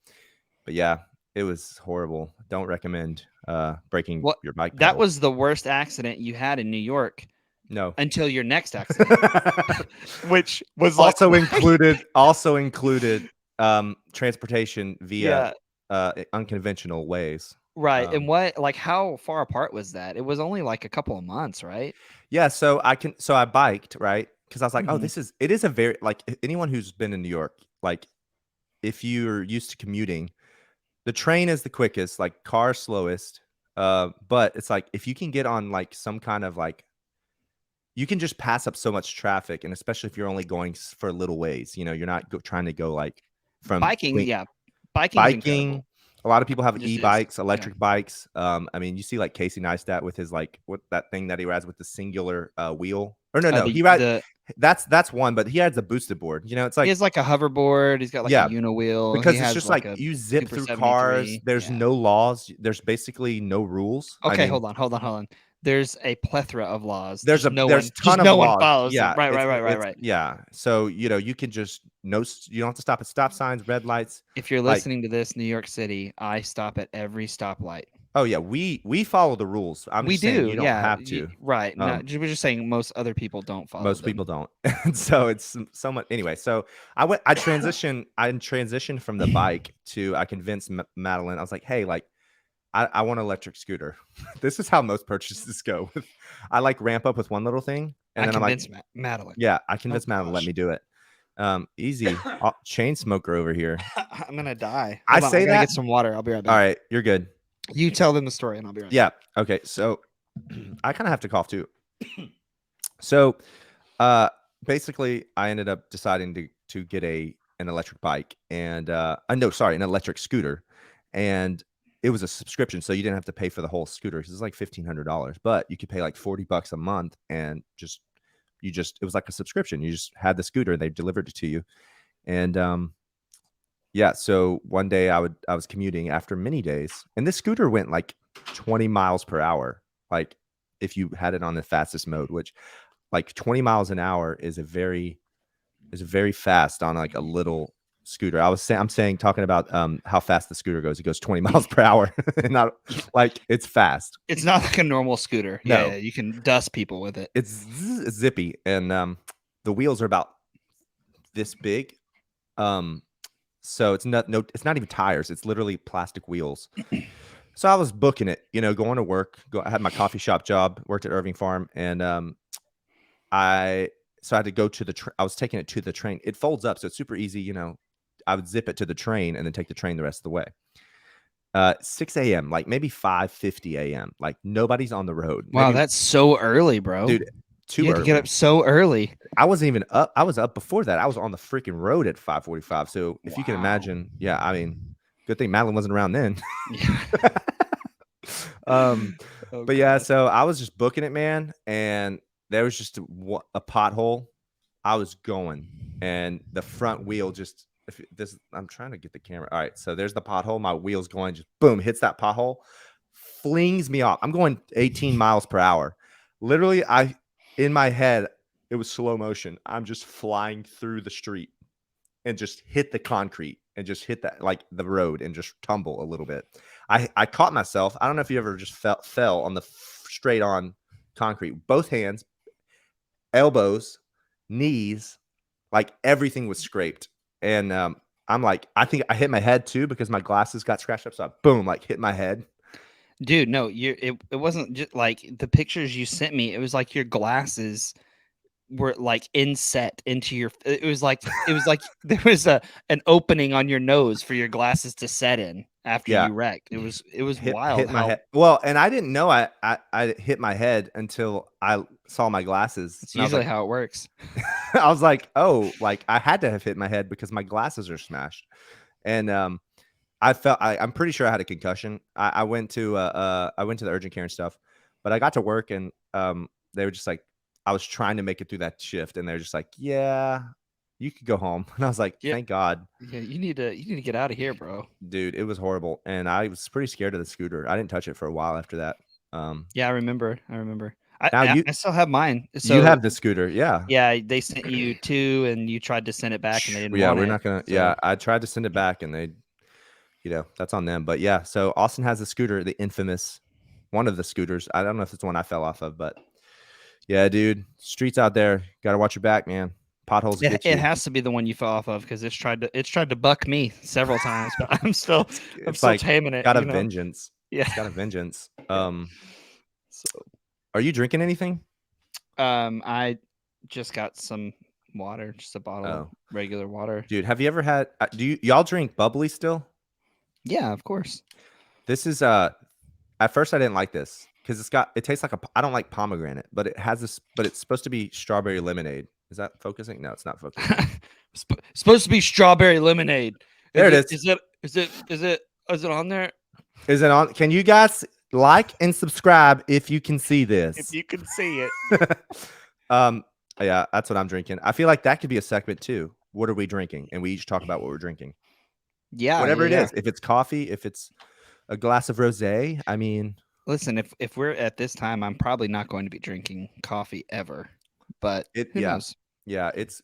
[SPEAKER 1] But yeah, it was horrible. Don't recommend breaking
[SPEAKER 2] What
[SPEAKER 1] your bike
[SPEAKER 2] that
[SPEAKER 1] pedal.
[SPEAKER 2] was the worst accident you had in New York
[SPEAKER 1] No.
[SPEAKER 2] until your next accident, which was like
[SPEAKER 1] Also included transportation via
[SPEAKER 2] yeah,
[SPEAKER 1] unconventional ways.
[SPEAKER 2] right. And
[SPEAKER 1] Um,
[SPEAKER 2] what like how far apart was that? It was only like a couple of months, right?
[SPEAKER 1] yeah, so I biked, right? Because I was like, oh,
[SPEAKER 2] Mhm.
[SPEAKER 1] it is a very like anyone who's been in New York, like if you're used to commuting, the train is the quickest, like car slowest. But it's like if you can get on like some kind of like you can just pass up so much traffic, and especially if you're only going for a little ways, you know, you're not trying to go like from
[SPEAKER 2] Biking, yeah. Biking's
[SPEAKER 1] biking.
[SPEAKER 2] incredible.
[SPEAKER 1] A lot of people have
[SPEAKER 2] It just is.
[SPEAKER 1] e-bikes,
[SPEAKER 2] Yeah.
[SPEAKER 1] electric bikes. I mean, you see like Casey Neistat with his like what that thing that he rides with the singular wheel. Or no, he rides
[SPEAKER 2] The
[SPEAKER 1] that's one, but he rides a boosted board. You know, it's
[SPEAKER 2] he
[SPEAKER 1] like
[SPEAKER 2] has like a hoverboard. He's got like a
[SPEAKER 1] yeah,
[SPEAKER 2] Unowheel. He
[SPEAKER 1] because it's
[SPEAKER 2] has
[SPEAKER 1] just
[SPEAKER 2] like
[SPEAKER 1] like
[SPEAKER 2] a
[SPEAKER 1] you zip
[SPEAKER 2] Super
[SPEAKER 1] through cars.
[SPEAKER 2] 73.
[SPEAKER 1] There's
[SPEAKER 2] Yeah.
[SPEAKER 1] no laws. There's basically no rules. I
[SPEAKER 2] Okay,
[SPEAKER 1] mean,
[SPEAKER 2] hold on. There's a plethora of laws. Just
[SPEAKER 1] there's
[SPEAKER 2] just
[SPEAKER 1] ton of
[SPEAKER 2] no one
[SPEAKER 1] laws.
[SPEAKER 2] follows them.
[SPEAKER 1] Yeah,
[SPEAKER 2] Right, right, right, right,
[SPEAKER 1] it's
[SPEAKER 2] right.
[SPEAKER 1] yeah. So you know you can just you don't have to stop at stop signs, red lights.
[SPEAKER 2] If you're
[SPEAKER 1] Like
[SPEAKER 2] listening to this, New York City, I stop at every stoplight.
[SPEAKER 1] oh yeah, we follow the rules. I'm
[SPEAKER 2] We
[SPEAKER 1] just saying
[SPEAKER 2] do,
[SPEAKER 1] you don't
[SPEAKER 2] yeah.
[SPEAKER 1] have to.
[SPEAKER 2] Right. No,
[SPEAKER 1] Um,
[SPEAKER 2] we're just saying most other people don't follow
[SPEAKER 1] most
[SPEAKER 2] them.
[SPEAKER 1] people don't, and so it's so much. Anyway, so I transitioned from the bike to I convinced Madeline. I was like, hey, like I want an electric scooter. This is how most purchases go. I like ramp up with one little thing, and
[SPEAKER 2] I
[SPEAKER 1] then I'm like,
[SPEAKER 2] convinced Madeline.
[SPEAKER 1] yeah, I
[SPEAKER 2] Oh
[SPEAKER 1] convinced Madeline to let
[SPEAKER 2] gosh.
[SPEAKER 1] me do it. Easy chain smoker over here.
[SPEAKER 2] I'm gonna die.
[SPEAKER 1] I
[SPEAKER 2] Hold on, I
[SPEAKER 1] say
[SPEAKER 2] gotta
[SPEAKER 1] that.
[SPEAKER 2] get some water. I'll be right
[SPEAKER 1] All
[SPEAKER 2] back.
[SPEAKER 1] right, you're good.
[SPEAKER 2] You tell them the story and I'll be right
[SPEAKER 1] Yeah.
[SPEAKER 2] back.
[SPEAKER 1] Okay. So I kind of have to cough too. So uh basically I ended up deciding to get an electric bike and no, sorry, an electric scooter. And it was a subscription, so you didn't have to pay for the whole scooter because it's like $1,500, but you could pay like $40 a month and it was like a subscription. You just had the scooter, they delivered it to you. And yeah, so one day I was commuting after many days, and this scooter went like 20 miles per hour. Like if you had it on the fastest mode, which like 20 miles an hour is very fast on like a little scooter. I'm saying talking about how fast the scooter goes. It goes 20 miles per hour. And not like it's fast.
[SPEAKER 2] It's not like a normal scooter.
[SPEAKER 1] No.
[SPEAKER 2] Yeah, you can dust people with it.
[SPEAKER 1] It's zippy, and the wheels are about this big. So it's not even tires. It's literally plastic wheels. So I was booking it, you know, going to work. I had my coffee shop job, worked at Irving Farm, and I had to go to I was taking it to the train. It folds up, so it's super easy, you know. I would zip it to the train and then take the train the rest of the way. 6 a.m., like maybe 5:50 a.m. Like nobody's on the road.
[SPEAKER 2] Wow,
[SPEAKER 1] Maybe,
[SPEAKER 2] that's so early, bro.
[SPEAKER 1] dude,
[SPEAKER 2] You
[SPEAKER 1] too
[SPEAKER 2] had to get up
[SPEAKER 1] early.
[SPEAKER 2] so early.
[SPEAKER 1] I wasn't even up. I was up before that. I was on the freaking road at 5:45. So if you can
[SPEAKER 2] Wow.
[SPEAKER 1] imagine, yeah, I mean, good thing Madeline wasn't around then.
[SPEAKER 2] Yeah.
[SPEAKER 1] um,
[SPEAKER 2] Oh
[SPEAKER 1] but yeah,
[SPEAKER 2] God.
[SPEAKER 1] so I was just booking it, man, and there was just a pothole. I was going, and the front wheel just if this. I'm trying to get the camera. All right, so there's the pothole. My wheel's going, just boom, hits that pothole, flings me off. I'm going 18 miles per hour. Literally, in my head, it was slow motion. I'm just flying through the street and just hit the concrete and just hit that like the road and just tumble a little bit. I caught myself. I don't know if you ever just fell on the straight on concrete. Both hands, elbows, knees, like everything was scraped. And I'm like, I think I hit my head too because my glasses got scratched up. So I boom, like hit my head.
[SPEAKER 2] Dude, no, it wasn't just like the pictures you sent me. It was like your glasses were like inset into your. It was like there was an opening on your nose for your glasses to set in after
[SPEAKER 1] Yeah,
[SPEAKER 2] you wrecked. It was wild
[SPEAKER 1] hit my
[SPEAKER 2] how
[SPEAKER 1] head. Well, and I didn't know I hit my head until I saw my glasses,
[SPEAKER 2] it's
[SPEAKER 1] and I was
[SPEAKER 2] usually
[SPEAKER 1] like,
[SPEAKER 2] how it works.
[SPEAKER 1] I was like, oh, like I had to have hit my head because my glasses are smashed, and I'm pretty sure I had a concussion. I went to I went to the urgent care and stuff, but I got to work and they were just like, I was trying to make it through that shift, and they're just like, yeah, you could go home, and I was like,
[SPEAKER 2] Yeah,
[SPEAKER 1] thank God.
[SPEAKER 2] yeah. You need to get out of here, bro.
[SPEAKER 1] Dude, it was horrible, and I was pretty scared of the scooter. I didn't touch it for a while after that.
[SPEAKER 2] Yeah, I remember. I remember. I
[SPEAKER 1] Now
[SPEAKER 2] I,
[SPEAKER 1] you
[SPEAKER 2] I still have mine.
[SPEAKER 1] you
[SPEAKER 2] So
[SPEAKER 1] have the scooter, yeah.
[SPEAKER 2] yeah, they sent you two, and you tried to send it back, and they didn't
[SPEAKER 1] Yeah,
[SPEAKER 2] want
[SPEAKER 1] we're
[SPEAKER 2] it.
[SPEAKER 1] not gonna.
[SPEAKER 2] So
[SPEAKER 1] Yeah, I tried to send it back, and they, that's on them. But yeah, so Austin has a scooter, the infamous one of the scooters. I don't know if it's the one I fell off of, but yeah, dude, streets out there, gotta watch your back, man. Potholes
[SPEAKER 2] it,
[SPEAKER 1] get
[SPEAKER 2] it
[SPEAKER 1] you.
[SPEAKER 2] has to be the one you fell off of because it's tried to buck me several times, but I'm
[SPEAKER 1] It's
[SPEAKER 2] still
[SPEAKER 1] like
[SPEAKER 2] taming it.
[SPEAKER 1] got a vengeance.
[SPEAKER 2] Yeah.
[SPEAKER 1] It's got a vengeance.
[SPEAKER 2] Yeah. So
[SPEAKER 1] Are you drinking anything?
[SPEAKER 2] I just got some water, just a bottle of
[SPEAKER 1] Oh,
[SPEAKER 2] regular water.
[SPEAKER 1] dude, have you ever had? Y'all drink bubbly still?
[SPEAKER 2] Yeah, of course.
[SPEAKER 1] This is At first I didn't like this because it tastes like I don't like pomegranate, but it has this, but it's supposed to be strawberry lemonade. Is that focusing? No, it's not focusing.
[SPEAKER 2] Supposed to be strawberry lemonade.
[SPEAKER 1] There it is.
[SPEAKER 2] Is it on there?
[SPEAKER 1] Is it on? Can you guys like and subscribe if you can see
[SPEAKER 2] If
[SPEAKER 1] this?
[SPEAKER 2] you can see it.
[SPEAKER 1] um, yeah, that's what I'm drinking. I feel like that could be a segment too. What are we drinking? And we each talk about what we're drinking.
[SPEAKER 2] Yeah,
[SPEAKER 1] Whatever it
[SPEAKER 2] yeah.
[SPEAKER 1] is. If it's coffee, if it's a glass of rosé, I mean,
[SPEAKER 2] Listen, if we're at this time, I'm probably not going to be drinking coffee ever. But who
[SPEAKER 1] yeah,
[SPEAKER 2] knows?
[SPEAKER 1] yeah. It's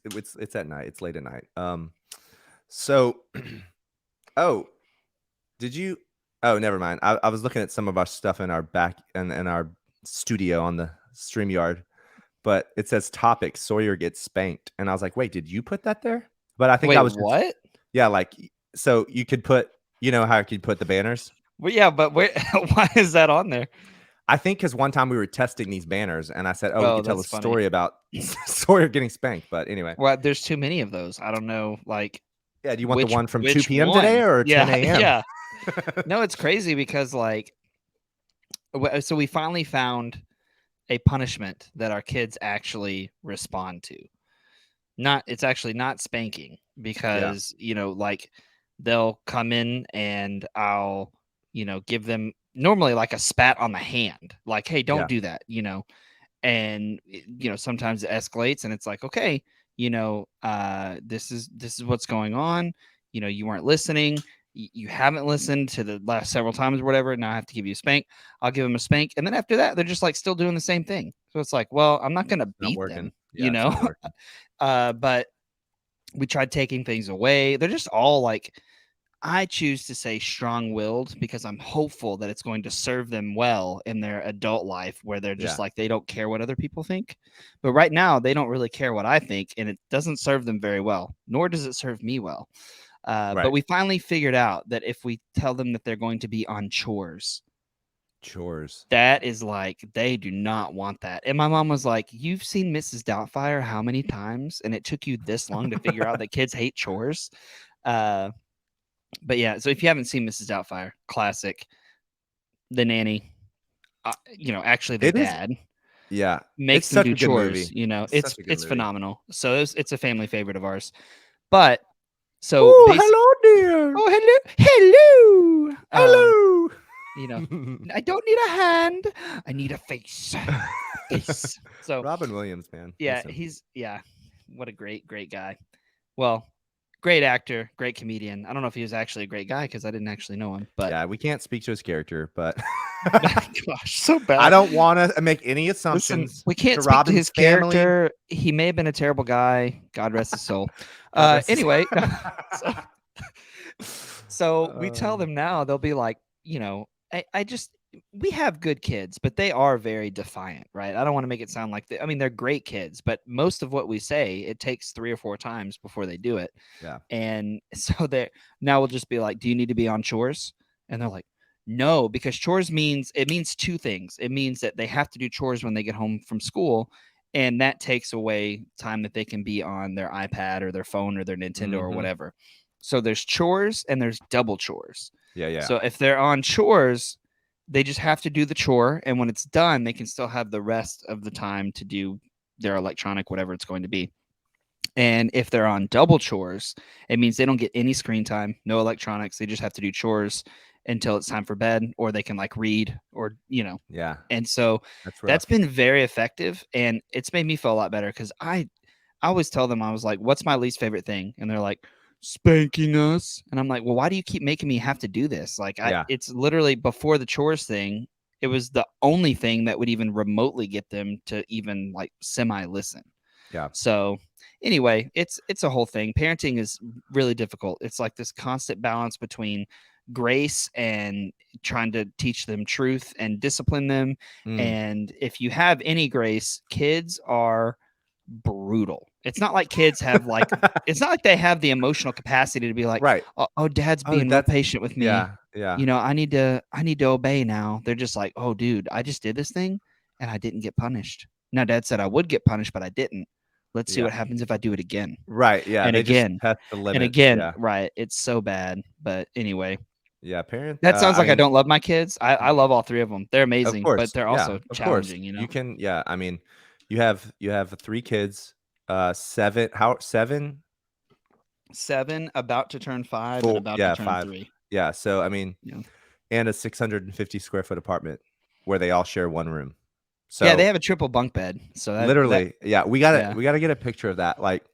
[SPEAKER 1] at night. It's late at night. So, oh, did you? Oh, never mind. I was looking at some of our stuff in our back and in our studio on the StreamYard, but it says topic Sawyer gets spanked, and I was like, wait, did you put that there? But I think
[SPEAKER 2] Wait,
[SPEAKER 1] I was just
[SPEAKER 2] what?
[SPEAKER 1] yeah, like so you could put how you could put the banners.
[SPEAKER 2] Well, yeah, but where? Why is that on there?
[SPEAKER 1] I think because one time we were testing these banners, and I said, oh, we
[SPEAKER 2] Oh,
[SPEAKER 1] could tell a
[SPEAKER 2] that's funny.
[SPEAKER 1] story about Sawyer getting spanked. But anyway,
[SPEAKER 2] Well, there's too many of those. I don't know, like
[SPEAKER 1] yeah. Do you want the one from 2
[SPEAKER 2] which
[SPEAKER 1] p.m. today
[SPEAKER 2] one?
[SPEAKER 1] or
[SPEAKER 2] Yeah,
[SPEAKER 1] 10 a.m.?
[SPEAKER 2] yeah. No, it's crazy because like, so we finally found a punishment that our kids actually respond to. It's actually not spanking because like they'll come in and I'll give them normally like a spat on the hand, like, hey, don't
[SPEAKER 1] Yeah,
[SPEAKER 2] do that, and sometimes it escalates and it's like, okay, this is what's going on. You weren't listening. You haven't listened to the last several times or whatever. Now I have to give you a spank. I'll give them a spank, and then after that they're just like still doing the same thing. So it's like, well, I'm not gonna
[SPEAKER 1] not
[SPEAKER 2] beat
[SPEAKER 1] working.
[SPEAKER 2] them,
[SPEAKER 1] Yeah, it's not working.
[SPEAKER 2] but we tried taking things away. They're just all like, I choose to say strong-willed because I'm hopeful that it's going to serve them well in their adult life where they're just
[SPEAKER 1] Yeah.
[SPEAKER 2] like they don't care what other people think. But right now they don't really care what I think, and it doesn't serve them very well, nor does it serve me well. But
[SPEAKER 1] Right.
[SPEAKER 2] we finally figured out that if we tell them that they're going to be on chores, that is like they do not want that. And my mom was like, "You've seen Mrs. Doubtfire how many times, and it took you this long to figure out that kids hate chores." But yeah, so if you haven't seen Mrs. Doubtfire, classic, the nanny, actually the
[SPEAKER 1] It is.
[SPEAKER 2] dad.
[SPEAKER 1] Yeah. It's
[SPEAKER 2] makes them
[SPEAKER 1] such
[SPEAKER 2] do
[SPEAKER 1] a good
[SPEAKER 2] chores.
[SPEAKER 1] movie.
[SPEAKER 2] You know,
[SPEAKER 1] It's such a good
[SPEAKER 2] it's
[SPEAKER 1] movie.
[SPEAKER 2] phenomenal. So it's a family favorite of ours. But so
[SPEAKER 1] Oh,
[SPEAKER 2] basic.
[SPEAKER 1] hello, dear.
[SPEAKER 2] Oh, hello, hello.
[SPEAKER 1] Hello.
[SPEAKER 2] You know, I don't need a hand. I need a face. Face. So
[SPEAKER 1] Robin Williams, man. Miss him.
[SPEAKER 2] yeah. What a great guy. Well, great actor, great comedian. I don't know if he was actually a great guy because I didn't actually know him, but
[SPEAKER 1] Yeah, we can't speak to his character, but
[SPEAKER 2] gosh, so
[SPEAKER 1] I
[SPEAKER 2] bad.
[SPEAKER 1] don't want to make any
[SPEAKER 2] Listen,
[SPEAKER 1] assumptions
[SPEAKER 2] we
[SPEAKER 1] to
[SPEAKER 2] can't speak to
[SPEAKER 1] Robin's
[SPEAKER 2] his
[SPEAKER 1] family.
[SPEAKER 2] character. He may have been a terrible guy. God rest his soul.
[SPEAKER 1] God rest his-
[SPEAKER 2] Anyway, so, so we tell
[SPEAKER 1] Um,
[SPEAKER 2] them now, they'll be like, I just we have good kids, but they are very defiant, right? I don't want to make it sound like I mean, they're great kids, but most of what we say, it takes 3 or 4 times before they do it.
[SPEAKER 1] yeah,
[SPEAKER 2] And so they now we'll just be like, do you need to be on chores? And they're like, no, because chores means it means two things. It means that they have to do chores when they get home from school, and that takes away time that they can be on their iPad or their phone or their Nintendo or
[SPEAKER 1] hmm
[SPEAKER 2] whatever. So there's chores and there's double chores.
[SPEAKER 1] yeah.
[SPEAKER 2] So if they're on chores, they just have to do the chore, and when it's done, they can still have the rest of the time to do their electronic, whatever it's going to be. And if they're on double chores, it means they don't get any screen time, no electronics. They just have to do chores until it's time for bed, or they can like read or.
[SPEAKER 1] Yeah,
[SPEAKER 2] And so
[SPEAKER 1] that's
[SPEAKER 2] that's
[SPEAKER 1] rough.
[SPEAKER 2] been very effective, and it's made me feel a lot better because I always tell them, I was like, what's my least favorite thing? And they're like, spanking us. And I'm like, well, why do you keep making me have to do this? Like
[SPEAKER 1] Yeah,
[SPEAKER 2] it's literally before the chores thing, it was the only thing that would even remotely get them to even like semi listen.
[SPEAKER 1] yeah.
[SPEAKER 2] So anyway, it's a whole thing. Parenting is really difficult. It's like this constant balance between grace and trying to teach them truth and discipline them.
[SPEAKER 1] Mm.
[SPEAKER 2] And if you have any grace, kids are brutal. It's not like kids have like it's not like they have the emotional capacity to be like,
[SPEAKER 1] Right.
[SPEAKER 2] oh, dad's
[SPEAKER 1] Oh,
[SPEAKER 2] being real
[SPEAKER 1] that's
[SPEAKER 2] patient with me.
[SPEAKER 1] yeah.
[SPEAKER 2] I need to obey now. They're just like, oh, dude, I just did this thing and I didn't get punished. Now, dad said I would get punished, but I didn't. Let's see
[SPEAKER 1] Yeah.
[SPEAKER 2] what happens if I do it again
[SPEAKER 1] Right. Yeah.
[SPEAKER 2] and
[SPEAKER 1] They just
[SPEAKER 2] again
[SPEAKER 1] test the
[SPEAKER 2] and
[SPEAKER 1] limits.
[SPEAKER 2] again.
[SPEAKER 1] Yeah.
[SPEAKER 2] Right? It's so bad. But anyway,
[SPEAKER 1] Yeah. Parent.
[SPEAKER 2] that sounds
[SPEAKER 1] I
[SPEAKER 2] like I
[SPEAKER 1] mean,
[SPEAKER 2] don't love my kids. I love all three of them. They're
[SPEAKER 1] of
[SPEAKER 2] amazing, but
[SPEAKER 1] course.
[SPEAKER 2] they're
[SPEAKER 1] Yeah.
[SPEAKER 2] also
[SPEAKER 1] Of course.
[SPEAKER 2] challenging.
[SPEAKER 1] You can. Yeah. I mean, you have 3 kids. 7. How 7?
[SPEAKER 2] 7, about to turn 5, and
[SPEAKER 1] 4.
[SPEAKER 2] about to
[SPEAKER 1] Yeah.
[SPEAKER 2] turn
[SPEAKER 1] 5.
[SPEAKER 2] 3.
[SPEAKER 1] Yeah. So I mean,
[SPEAKER 2] Yeah.
[SPEAKER 1] and a 650 square foot apartment where they all share one room.
[SPEAKER 2] Yeah, they
[SPEAKER 1] So
[SPEAKER 2] have a triple bunk bed. So that
[SPEAKER 1] literally, yeah, we gotta
[SPEAKER 2] yeah.
[SPEAKER 1] we gotta get a picture of that. Like,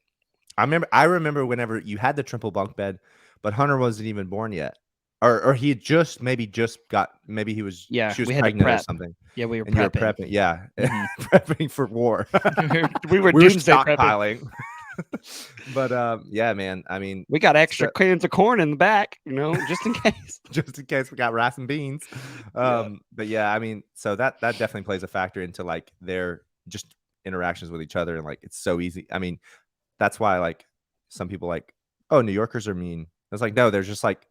[SPEAKER 1] I remember whenever you had the triple bunk bed, but Hunter wasn't even born yet, or he had just got, maybe
[SPEAKER 2] Yeah,
[SPEAKER 1] she was
[SPEAKER 2] we had to
[SPEAKER 1] pregnant or
[SPEAKER 2] prep.
[SPEAKER 1] something,
[SPEAKER 2] Yeah, we were
[SPEAKER 1] and you were
[SPEAKER 2] prepping.
[SPEAKER 1] prepping, yeah,
[SPEAKER 2] Mhm.
[SPEAKER 1] prepping for war.
[SPEAKER 2] We were
[SPEAKER 1] We were
[SPEAKER 2] doomsday prepping.
[SPEAKER 1] stockpiling, but yeah, man. I mean,
[SPEAKER 2] We got extra
[SPEAKER 1] so,
[SPEAKER 2] cans of corn in the back, just in case.
[SPEAKER 1] just in case we got rice and beans.
[SPEAKER 2] Yeah.
[SPEAKER 1] But yeah, I mean, so that definitely plays a factor into like their just interactions with each other, and like it's so easy. I mean, that's why like some people like, oh, New Yorkers are mean. It's like, no, they're just like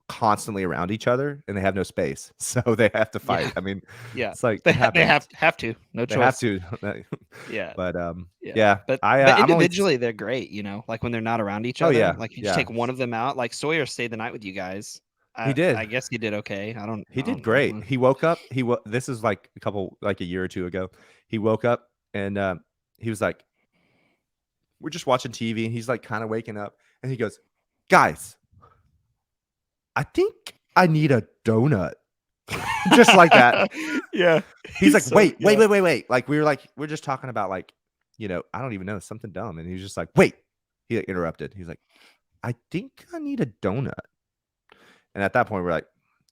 [SPEAKER 1] constantly around each other and they have no space, so they have to
[SPEAKER 2] Yeah.
[SPEAKER 1] fight. I mean,
[SPEAKER 2] Yeah.
[SPEAKER 1] it's like
[SPEAKER 2] They
[SPEAKER 1] it
[SPEAKER 2] they
[SPEAKER 1] happens.
[SPEAKER 2] have to. No
[SPEAKER 1] They have
[SPEAKER 2] choice.
[SPEAKER 1] to.
[SPEAKER 2] Yeah.
[SPEAKER 1] But
[SPEAKER 2] Yeah.
[SPEAKER 1] yeah,
[SPEAKER 2] But
[SPEAKER 1] I'm only.
[SPEAKER 2] individually they're great. Like when they're not around each
[SPEAKER 1] Oh
[SPEAKER 2] other,
[SPEAKER 1] yeah,
[SPEAKER 2] like you just
[SPEAKER 1] yeah.
[SPEAKER 2] take one of them out. Like Sawyer stayed the night with you guys.
[SPEAKER 1] He
[SPEAKER 2] I
[SPEAKER 1] did.
[SPEAKER 2] guess he did okay.
[SPEAKER 1] He
[SPEAKER 2] I
[SPEAKER 1] did
[SPEAKER 2] don't know.
[SPEAKER 1] great. He woke up. This is like a year or two ago. He woke up and he was like, we're just watching TV, and he's like kind of waking up, and he goes, guys, I think I need a donut. Just like that.
[SPEAKER 2] Yeah.
[SPEAKER 1] He's like,
[SPEAKER 2] so
[SPEAKER 1] wait. Like we're just talking about like, I don't even know, something dumb. And he was just like, wait. He like, interrupted. He's like, I think I need a donut. And at that point, we're like,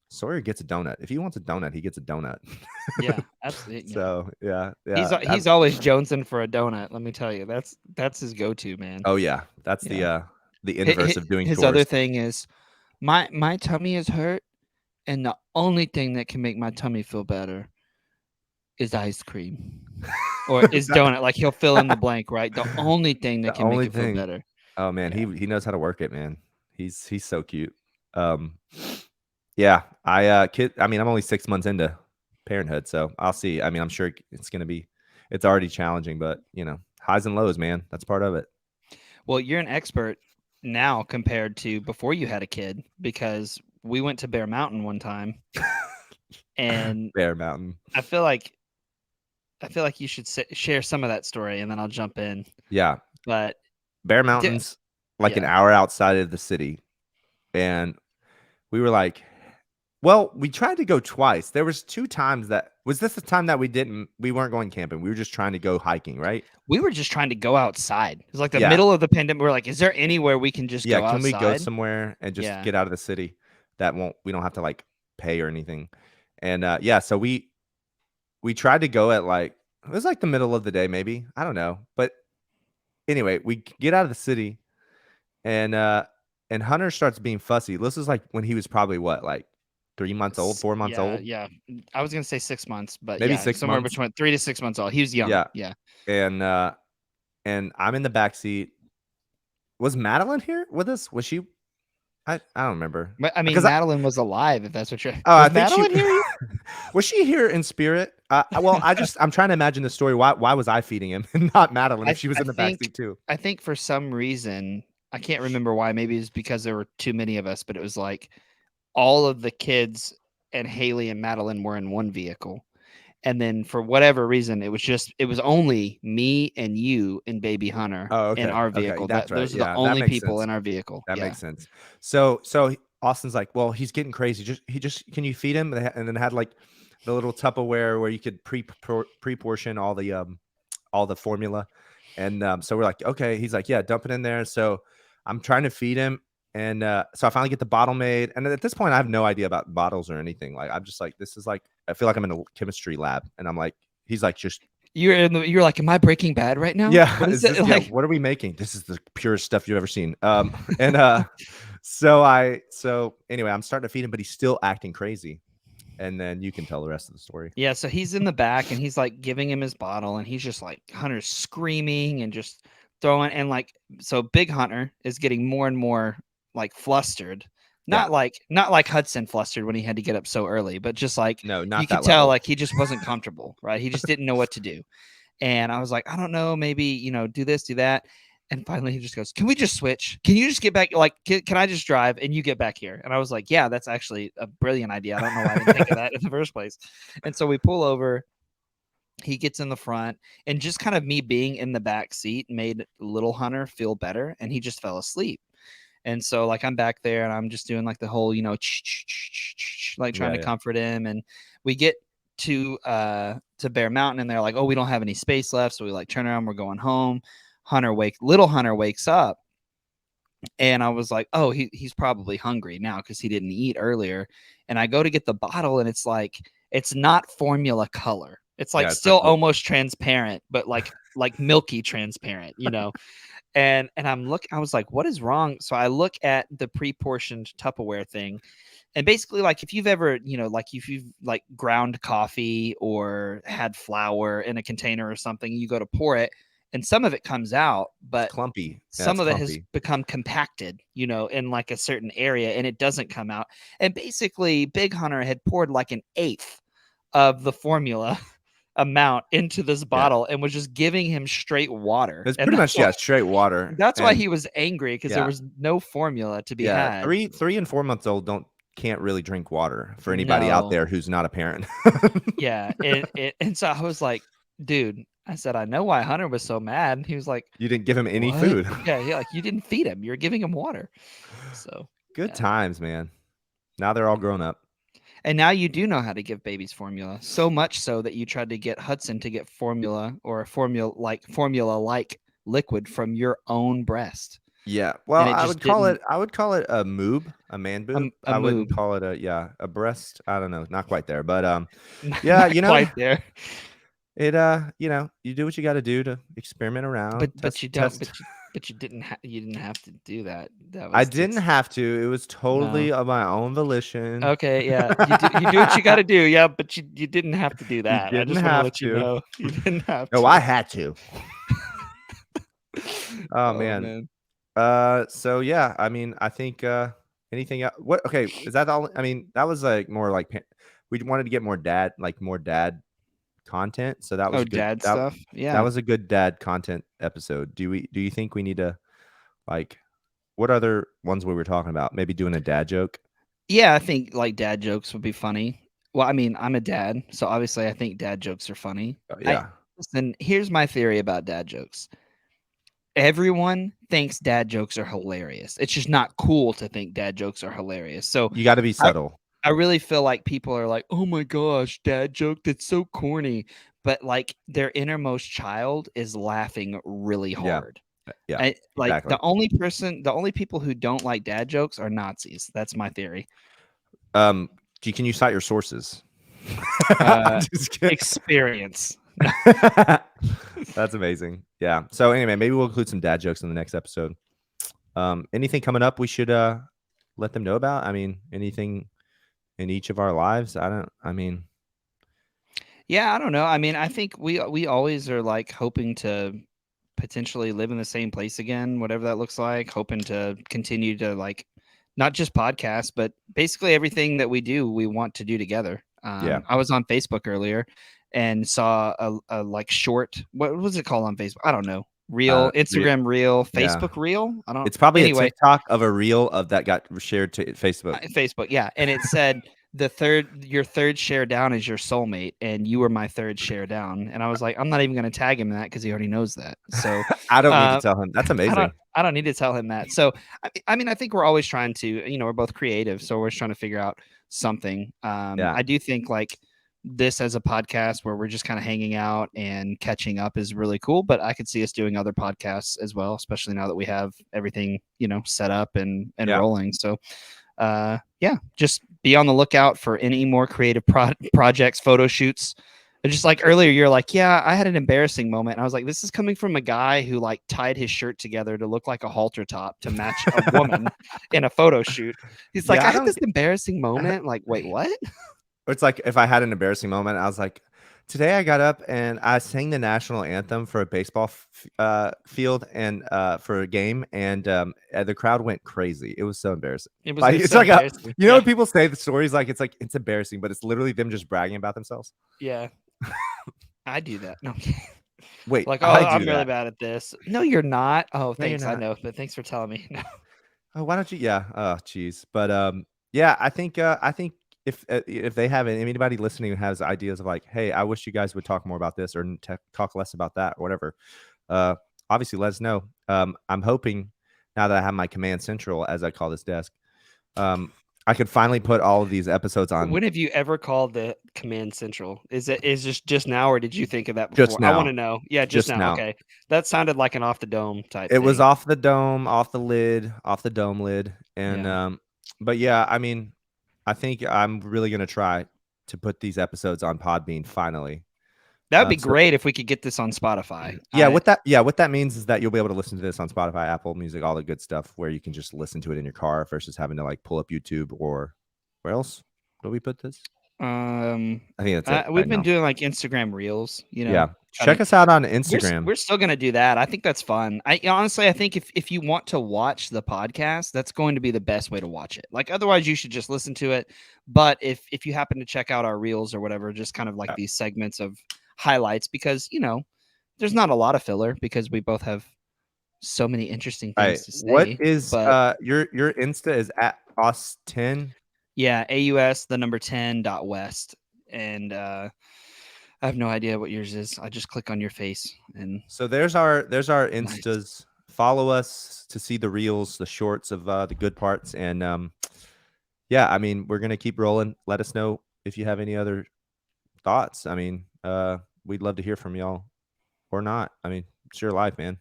[SPEAKER 1] Sawyer gets a donut. If he wants a donut, he gets a donut.
[SPEAKER 2] Yeah, absolutely.
[SPEAKER 1] So yeah.
[SPEAKER 2] He's always jonesing for a donut. Let me tell you, that's his go-to, man.
[SPEAKER 1] Oh yeah. That's
[SPEAKER 2] Yeah.
[SPEAKER 1] the inverse of doing
[SPEAKER 2] His
[SPEAKER 1] chores.
[SPEAKER 2] other thing is my tummy is hurt, and the only thing that can make my tummy feel better is ice cream or is donut. Like he'll fill in the blank, right? The only thing that
[SPEAKER 1] The
[SPEAKER 2] can make
[SPEAKER 1] only
[SPEAKER 2] it feel
[SPEAKER 1] thing.
[SPEAKER 2] better.
[SPEAKER 1] Oh man,
[SPEAKER 2] Yeah.
[SPEAKER 1] he knows how to work it, man. He's so cute. Um, yeah, I mean, I'm only 6 months into parenthood, so I'll see. I mean, I'm sure it's already challenging, but highs and lows, man. That's part of it.
[SPEAKER 2] Well, you're an expert now compared to before you had a kid because we went to Bear Mountain one time, and
[SPEAKER 1] Bear Mountain.
[SPEAKER 2] I feel like I feel like you should share some of that story, and then I'll jump in.
[SPEAKER 1] Yeah.
[SPEAKER 2] But
[SPEAKER 1] Bear
[SPEAKER 2] di-
[SPEAKER 1] Mountain's like an
[SPEAKER 2] yeah,
[SPEAKER 1] hour outside of the city. And we were like, well, we tried to go twice. There was 2 times that was this the time that we weren't going camping. We were just trying to go hiking, right?
[SPEAKER 2] we were just trying to go outside. It was like the
[SPEAKER 1] Yeah.
[SPEAKER 2] middle of the pandemic. We're like, is there anywhere we can just
[SPEAKER 1] Yeah,
[SPEAKER 2] go
[SPEAKER 1] can we go
[SPEAKER 2] outside?
[SPEAKER 1] somewhere and just
[SPEAKER 2] Yeah,
[SPEAKER 1] get out of the city that won't we don't have to like pay or anything. And yeah, so we tried to go at like it was like the middle of the day maybe. I don't know. But anyway, we get out of the city and Hunter starts being fussy. This is like when he was probably what, like 3 months old, 4 months
[SPEAKER 2] yeah,
[SPEAKER 1] old,
[SPEAKER 2] yeah. I was gonna say 6 months, but
[SPEAKER 1] maybe
[SPEAKER 2] yeah,
[SPEAKER 1] 6
[SPEAKER 2] somewhere
[SPEAKER 1] months.
[SPEAKER 2] between 3 to 6 months old. He was young.
[SPEAKER 1] Yeah.
[SPEAKER 2] Yeah.
[SPEAKER 1] And I'm in the back seat. Was Madeline here with us? Was she? I don't remember.
[SPEAKER 2] But I mean,
[SPEAKER 1] Because
[SPEAKER 2] Madeline was alive. If that's what you're.
[SPEAKER 1] oh, I
[SPEAKER 2] Was
[SPEAKER 1] think she
[SPEAKER 2] Madeline here?
[SPEAKER 1] was she here in spirit? Well, I'm trying to imagine the story. Why was I feeding him and not Madeline if she was
[SPEAKER 2] I
[SPEAKER 1] in the
[SPEAKER 2] think
[SPEAKER 1] backseat too?
[SPEAKER 2] I think for some reason I can't remember why. Maybe it's because there were too many of us, but it was like all of the kids and Haley and Madeline were in one vehicle. And then for whatever reason, it was only me and you and baby Hunter
[SPEAKER 1] Oh,
[SPEAKER 2] in
[SPEAKER 1] okay,
[SPEAKER 2] our
[SPEAKER 1] okay,
[SPEAKER 2] vehicle.
[SPEAKER 1] that's
[SPEAKER 2] That
[SPEAKER 1] right.
[SPEAKER 2] those are the
[SPEAKER 1] Yeah, that
[SPEAKER 2] only
[SPEAKER 1] makes
[SPEAKER 2] people
[SPEAKER 1] sense.
[SPEAKER 2] in our vehicle.
[SPEAKER 1] That
[SPEAKER 2] Yeah.
[SPEAKER 1] makes sense. So Austin's like, well, he's getting crazy. Just can you feed him? And then had like the little Tupperware where you could pre-portion all the formula. And so we're like, okay. He's like, yeah, dump it in there. So I'm trying to feed him. And so I finally get the bottle made. And at this point, I have no idea about bottles or anything. Like, I'm just like, this is like, I feel like I'm in a chemistry lab. And I'm like, he's like, just,
[SPEAKER 2] You're like, am I Breaking Bad right now?
[SPEAKER 1] yeah,
[SPEAKER 2] What is
[SPEAKER 1] is
[SPEAKER 2] it
[SPEAKER 1] this, yeah,
[SPEAKER 2] like?
[SPEAKER 1] what are we making? This is the purest stuff you've ever seen. And so anyway, I'm starting to feed him, but he's still acting crazy. And then you can tell the rest of the story.
[SPEAKER 2] Yeah, so he's in the back and he's like giving him his bottle and he's just like Hunter's screaming and just throwing and like so Big Hunter is getting more and more like flustered.
[SPEAKER 1] Yeah.
[SPEAKER 2] Not like Hudson flustered when he had to get up so early, but just like
[SPEAKER 1] No,
[SPEAKER 2] you
[SPEAKER 1] not
[SPEAKER 2] could
[SPEAKER 1] that
[SPEAKER 2] tell
[SPEAKER 1] level.
[SPEAKER 2] like he just wasn't comfortable, right? He just didn't know what to do. And I was like, I don't know, maybe, do this, do that. And finally he just goes, can we just switch? Can you just get back? Like, can I just drive and you get back here? And I was like, yeah, that's actually a brilliant idea. I don't know why I didn't think of that in the first place. And so we pull over, he gets in the front, and just kind of me being in the back seat made little Hunter feel better, and he just fell asleep. And so like I'm back there and I'm just doing like the whole, like trying to
[SPEAKER 1] Yeah.
[SPEAKER 2] comfort him. And we get to Bear Mountain and they're like, oh, we don't have any space left. So we like turn around, we're going home. Little Hunter wakes up. And I was like, oh, he's probably hungry now because he didn't eat earlier. And I go to get the bottle and it's like, it's not formula color. It's like
[SPEAKER 1] Yeah, it's
[SPEAKER 2] still
[SPEAKER 1] like
[SPEAKER 2] almost transparent, but like milky transparent, And I was like, what is wrong? So I look at the pre-portioned Tupperware thing. And basically, like if you've ever, like if you've like ground coffee or had flour in a container or something, you go to pour it and some of it comes out, but
[SPEAKER 1] clumpy. Yeah,
[SPEAKER 2] some
[SPEAKER 1] it's
[SPEAKER 2] of it has
[SPEAKER 1] clumpy.
[SPEAKER 2] become compacted, in like a certain area and it doesn't come out. And basically, Big Hunter had poured like an eighth of the formula amount into this
[SPEAKER 1] Yeah.
[SPEAKER 2] bottle and was just giving him straight water.
[SPEAKER 1] It's
[SPEAKER 2] And
[SPEAKER 1] pretty much straight water.
[SPEAKER 2] that's why
[SPEAKER 1] And
[SPEAKER 2] he was angry because there
[SPEAKER 1] yeah,
[SPEAKER 2] was no formula to be
[SPEAKER 1] yeah.
[SPEAKER 2] had.
[SPEAKER 1] Three and 4 months old can't really drink water for anybody out
[SPEAKER 2] No.
[SPEAKER 1] there who's not a parent.
[SPEAKER 2] Yeah. And so I was like, dude, I said, I know why Hunter was so mad. And he was like,
[SPEAKER 1] You didn't give him any
[SPEAKER 2] what?
[SPEAKER 1] food.
[SPEAKER 2] Yeah, like you didn't feed him. You're giving him water. So
[SPEAKER 1] Good
[SPEAKER 2] yeah.
[SPEAKER 1] times, man. Now they're all grown up.
[SPEAKER 2] And now you do know how to give babies formula. So much so that you tried to get Hudson to get formula or a formula like liquid from your own breast.
[SPEAKER 1] Yeah. Well,
[SPEAKER 2] And it
[SPEAKER 1] I
[SPEAKER 2] just
[SPEAKER 1] would call
[SPEAKER 2] didn't
[SPEAKER 1] it a moob, a man boob.
[SPEAKER 2] a
[SPEAKER 1] I wouldn't
[SPEAKER 2] moob.
[SPEAKER 1] call it a breast. I don't know, not quite there, but yeah,
[SPEAKER 2] Not quite there.
[SPEAKER 1] it you do what you got to do to experiment around.
[SPEAKER 2] But you don't but you didn't have to do that.
[SPEAKER 1] I didn't have to. It was totally
[SPEAKER 2] No.
[SPEAKER 1] of my own volition.
[SPEAKER 2] Okay, yeah. You do what you got to do. Yeah, but you didn't have to do
[SPEAKER 1] You
[SPEAKER 2] that. I
[SPEAKER 1] didn't
[SPEAKER 2] just want to
[SPEAKER 1] have
[SPEAKER 2] let you
[SPEAKER 1] to.
[SPEAKER 2] know. You didn't have
[SPEAKER 1] No,
[SPEAKER 2] to.
[SPEAKER 1] I had to. Oh,
[SPEAKER 2] Oh
[SPEAKER 1] man.
[SPEAKER 2] man.
[SPEAKER 1] So yeah, I mean, I think anything else? What? Okay, is that all? I mean, that was like more like we wanted to get more dad content, so that was
[SPEAKER 2] Oh,
[SPEAKER 1] good.
[SPEAKER 2] dad
[SPEAKER 1] That
[SPEAKER 2] stuff.
[SPEAKER 1] that
[SPEAKER 2] Yeah.
[SPEAKER 1] was a good dad content episode. Do you think we need to like what other ones we were talking about? Maybe doing a dad joke.
[SPEAKER 2] Yeah, I think like dad jokes would be funny. Well, I mean, I'm a dad, so obviously I think dad jokes are funny. I
[SPEAKER 1] Yeah.
[SPEAKER 2] Listen, here's my theory about dad jokes. Everyone thinks dad jokes are hilarious. It's just not cool to think dad jokes are hilarious. So
[SPEAKER 1] You got to be
[SPEAKER 2] I
[SPEAKER 1] subtle.
[SPEAKER 2] I really feel like people are like, "Oh my gosh, dad joke, that's so corny." But like their innermost child is laughing really
[SPEAKER 1] Yeah.
[SPEAKER 2] hard.
[SPEAKER 1] Yeah.
[SPEAKER 2] Like
[SPEAKER 1] Exactly.
[SPEAKER 2] the only people who don't like dad jokes are Nazis. That's my theory.
[SPEAKER 1] Can you cite your sources?
[SPEAKER 2] Uh,
[SPEAKER 1] Just kidding.
[SPEAKER 2] Experience.
[SPEAKER 1] That's amazing. Yeah. So anyway, maybe we'll include some dad jokes in the next episode. Anything coming up we should let them know about? I mean, anything in each of our lives? I mean,
[SPEAKER 2] Yeah, I don't know. I mean, I think we always are like hoping to potentially live in the same place again, whatever that looks like, hoping to continue to like not just podcasts, but basically everything that we do, we want to do together.
[SPEAKER 1] yeah.
[SPEAKER 2] I was on Facebook earlier and saw a like short, what was it called on Facebook? I don't know. Reel,
[SPEAKER 1] Re-
[SPEAKER 2] Instagram reel,
[SPEAKER 1] yeah.
[SPEAKER 2] Facebook reel. I don't
[SPEAKER 1] It's probably a
[SPEAKER 2] anyway.
[SPEAKER 1] TikTok of a reel of that got shared to Facebook.
[SPEAKER 2] Facebook, yeah, and it said your third share down is your soulmate, and you were my third share down, and I was like, I'm not even going to tag him in that because he already knows that. So,
[SPEAKER 1] I don't need to
[SPEAKER 2] uh,
[SPEAKER 1] tell him. That's amazing.
[SPEAKER 2] I don't need to tell him that. So, I mean, I think we're always trying to, we're both creative, so we're always trying to figure out something.
[SPEAKER 1] Yeah.
[SPEAKER 2] I do think like this as a podcast where we're just kind of hanging out and catching up is really cool, but I could see us doing other podcasts as well, especially now that we have everything, set up and
[SPEAKER 1] Yeah.
[SPEAKER 2] rolling. So, yeah, just be on the lookout for any more creative projects, photo shoots. And just like earlier, you're like, yeah, I had an embarrassing moment. And I was like, this is coming from a guy who like tied his shirt together to look like a halter top to match a woman in a photo shoot. He's like,
[SPEAKER 1] Yeah,
[SPEAKER 2] I
[SPEAKER 1] I
[SPEAKER 2] had
[SPEAKER 1] don't
[SPEAKER 2] this embarrassing moment. Like, wait, what?
[SPEAKER 1] It's like if I had an embarrassing moment, I was like, today I got up and I sang the national anthem for a baseball field and for a game, and the crowd went crazy. It was so embarrassing.
[SPEAKER 2] It
[SPEAKER 1] Like
[SPEAKER 2] was
[SPEAKER 1] it's
[SPEAKER 2] so
[SPEAKER 1] like
[SPEAKER 2] embarrassing.
[SPEAKER 1] when
[SPEAKER 2] Yeah,
[SPEAKER 1] people say the stories, like it's embarrassing, but it's literally them just bragging about themselves.
[SPEAKER 2] yeah, I do that. No,
[SPEAKER 1] Wait,
[SPEAKER 2] like, oh,
[SPEAKER 1] I do
[SPEAKER 2] I'm really
[SPEAKER 1] that.
[SPEAKER 2] bad at this. No, you're not. Oh,
[SPEAKER 1] No, you're
[SPEAKER 2] thanks. I
[SPEAKER 1] not.
[SPEAKER 2] know, but thanks for telling me. No.
[SPEAKER 1] Oh, why don't you? Yeah. Oh, geez. But yeah, I think if they have anybody listening who has ideas of like, hey, I wish you guys would talk more about this or talk less about that or whatever, uh, obviously let us know. I'm hoping now that I have my command central, as I call this desk, I could finally put all of these episodes on
[SPEAKER 2] When have you ever called the command central? Is this just now, or did you think of that
[SPEAKER 1] just
[SPEAKER 2] before? I want
[SPEAKER 1] now.
[SPEAKER 2] to know. Yeah, just
[SPEAKER 1] Just
[SPEAKER 2] now.
[SPEAKER 1] now.
[SPEAKER 2] Okay, that sounded like an off the dome type
[SPEAKER 1] It was
[SPEAKER 2] thing.
[SPEAKER 1] off the dome, off the lid, off the dome lid, and
[SPEAKER 2] Yeah,
[SPEAKER 1] but yeah, I mean, I think I'm really gonna try to put these episodes on Podbean finally.
[SPEAKER 2] that would be
[SPEAKER 1] So
[SPEAKER 2] great if we could get this on Spotify.
[SPEAKER 1] yeah, what that means is that you'll be able to listen to this on Spotify, Apple Music, all the good stuff, where you can just listen to it in your car versus having to like pull up YouTube or where else do we put this? I think that's it
[SPEAKER 2] We've
[SPEAKER 1] right
[SPEAKER 2] been
[SPEAKER 1] now.
[SPEAKER 2] doing like Instagram Reels.
[SPEAKER 1] Yeah,
[SPEAKER 2] Try to
[SPEAKER 1] check us out on
[SPEAKER 2] We're
[SPEAKER 1] Instagram.
[SPEAKER 2] we're still gonna do that. I think that's fun. Honestly, I think if you want to watch the podcast, that's going to be the best way to watch it. Like otherwise, you should just listen to it. But if you happen to check out our reels or whatever, just kind of like these segments of highlights, because there's not a lot of filler because we both have so many interesting
[SPEAKER 1] All right,
[SPEAKER 2] things to
[SPEAKER 1] what
[SPEAKER 2] say.
[SPEAKER 1] is
[SPEAKER 2] But
[SPEAKER 1] your Insta is at Austin.
[SPEAKER 2] yeah, AUS the number 10 dot west, and I have no idea what yours is. I just click on your face and
[SPEAKER 1] So there's our
[SPEAKER 2] nice.
[SPEAKER 1] Instas. Follow us to see the reels, the shorts of the good parts, and yeah, I mean we're gonna keep rolling. Let us know if you have any other thoughts. I mean, we'd love to hear from y'all or not. I mean, it's your life, man.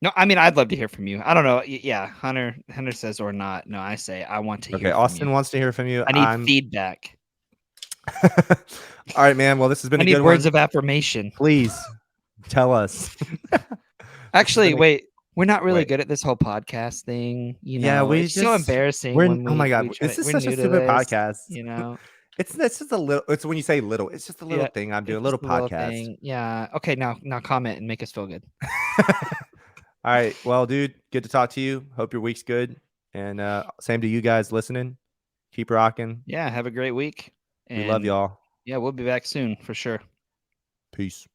[SPEAKER 2] No, I mean, I'd love to hear from you. I don't know. Yeah, Hunter says or not. No, I say I want to
[SPEAKER 1] Okay,
[SPEAKER 2] hear from you.
[SPEAKER 1] Austin wants to hear from you.
[SPEAKER 2] I need
[SPEAKER 1] I'm
[SPEAKER 2] feedback.
[SPEAKER 1] all right, man. Well, this has been
[SPEAKER 2] I
[SPEAKER 1] a
[SPEAKER 2] need
[SPEAKER 1] good
[SPEAKER 2] words
[SPEAKER 1] one.
[SPEAKER 2] of affirmation.
[SPEAKER 1] Please tell us.
[SPEAKER 2] Actually, wait, we're not really
[SPEAKER 1] Wait.
[SPEAKER 2] good at this whole podcast thing.
[SPEAKER 1] Yeah, we
[SPEAKER 2] It's so
[SPEAKER 1] just
[SPEAKER 2] embarrassing
[SPEAKER 1] we're
[SPEAKER 2] when
[SPEAKER 1] oh my
[SPEAKER 2] we
[SPEAKER 1] god,
[SPEAKER 2] try
[SPEAKER 1] this
[SPEAKER 2] to,
[SPEAKER 1] is
[SPEAKER 2] we're
[SPEAKER 1] such a
[SPEAKER 2] new to
[SPEAKER 1] stupid
[SPEAKER 2] this.
[SPEAKER 1] podcast. It's just a little. It's when you say little. It's just a little
[SPEAKER 2] Yeah,
[SPEAKER 1] thing I'm doing.
[SPEAKER 2] it's
[SPEAKER 1] A
[SPEAKER 2] just
[SPEAKER 1] little
[SPEAKER 2] a little
[SPEAKER 1] podcast.
[SPEAKER 2] thing. Yeah. Okay, now comment and make us feel good.
[SPEAKER 1] All right. Well, dude, good to talk to you. Hope your week's good. And same to you guys listening. Keep rocking.
[SPEAKER 2] Yeah, have a great week.
[SPEAKER 1] We love
[SPEAKER 2] And
[SPEAKER 1] y'all.
[SPEAKER 2] yeah, we'll be back soon for sure.
[SPEAKER 1] Peace.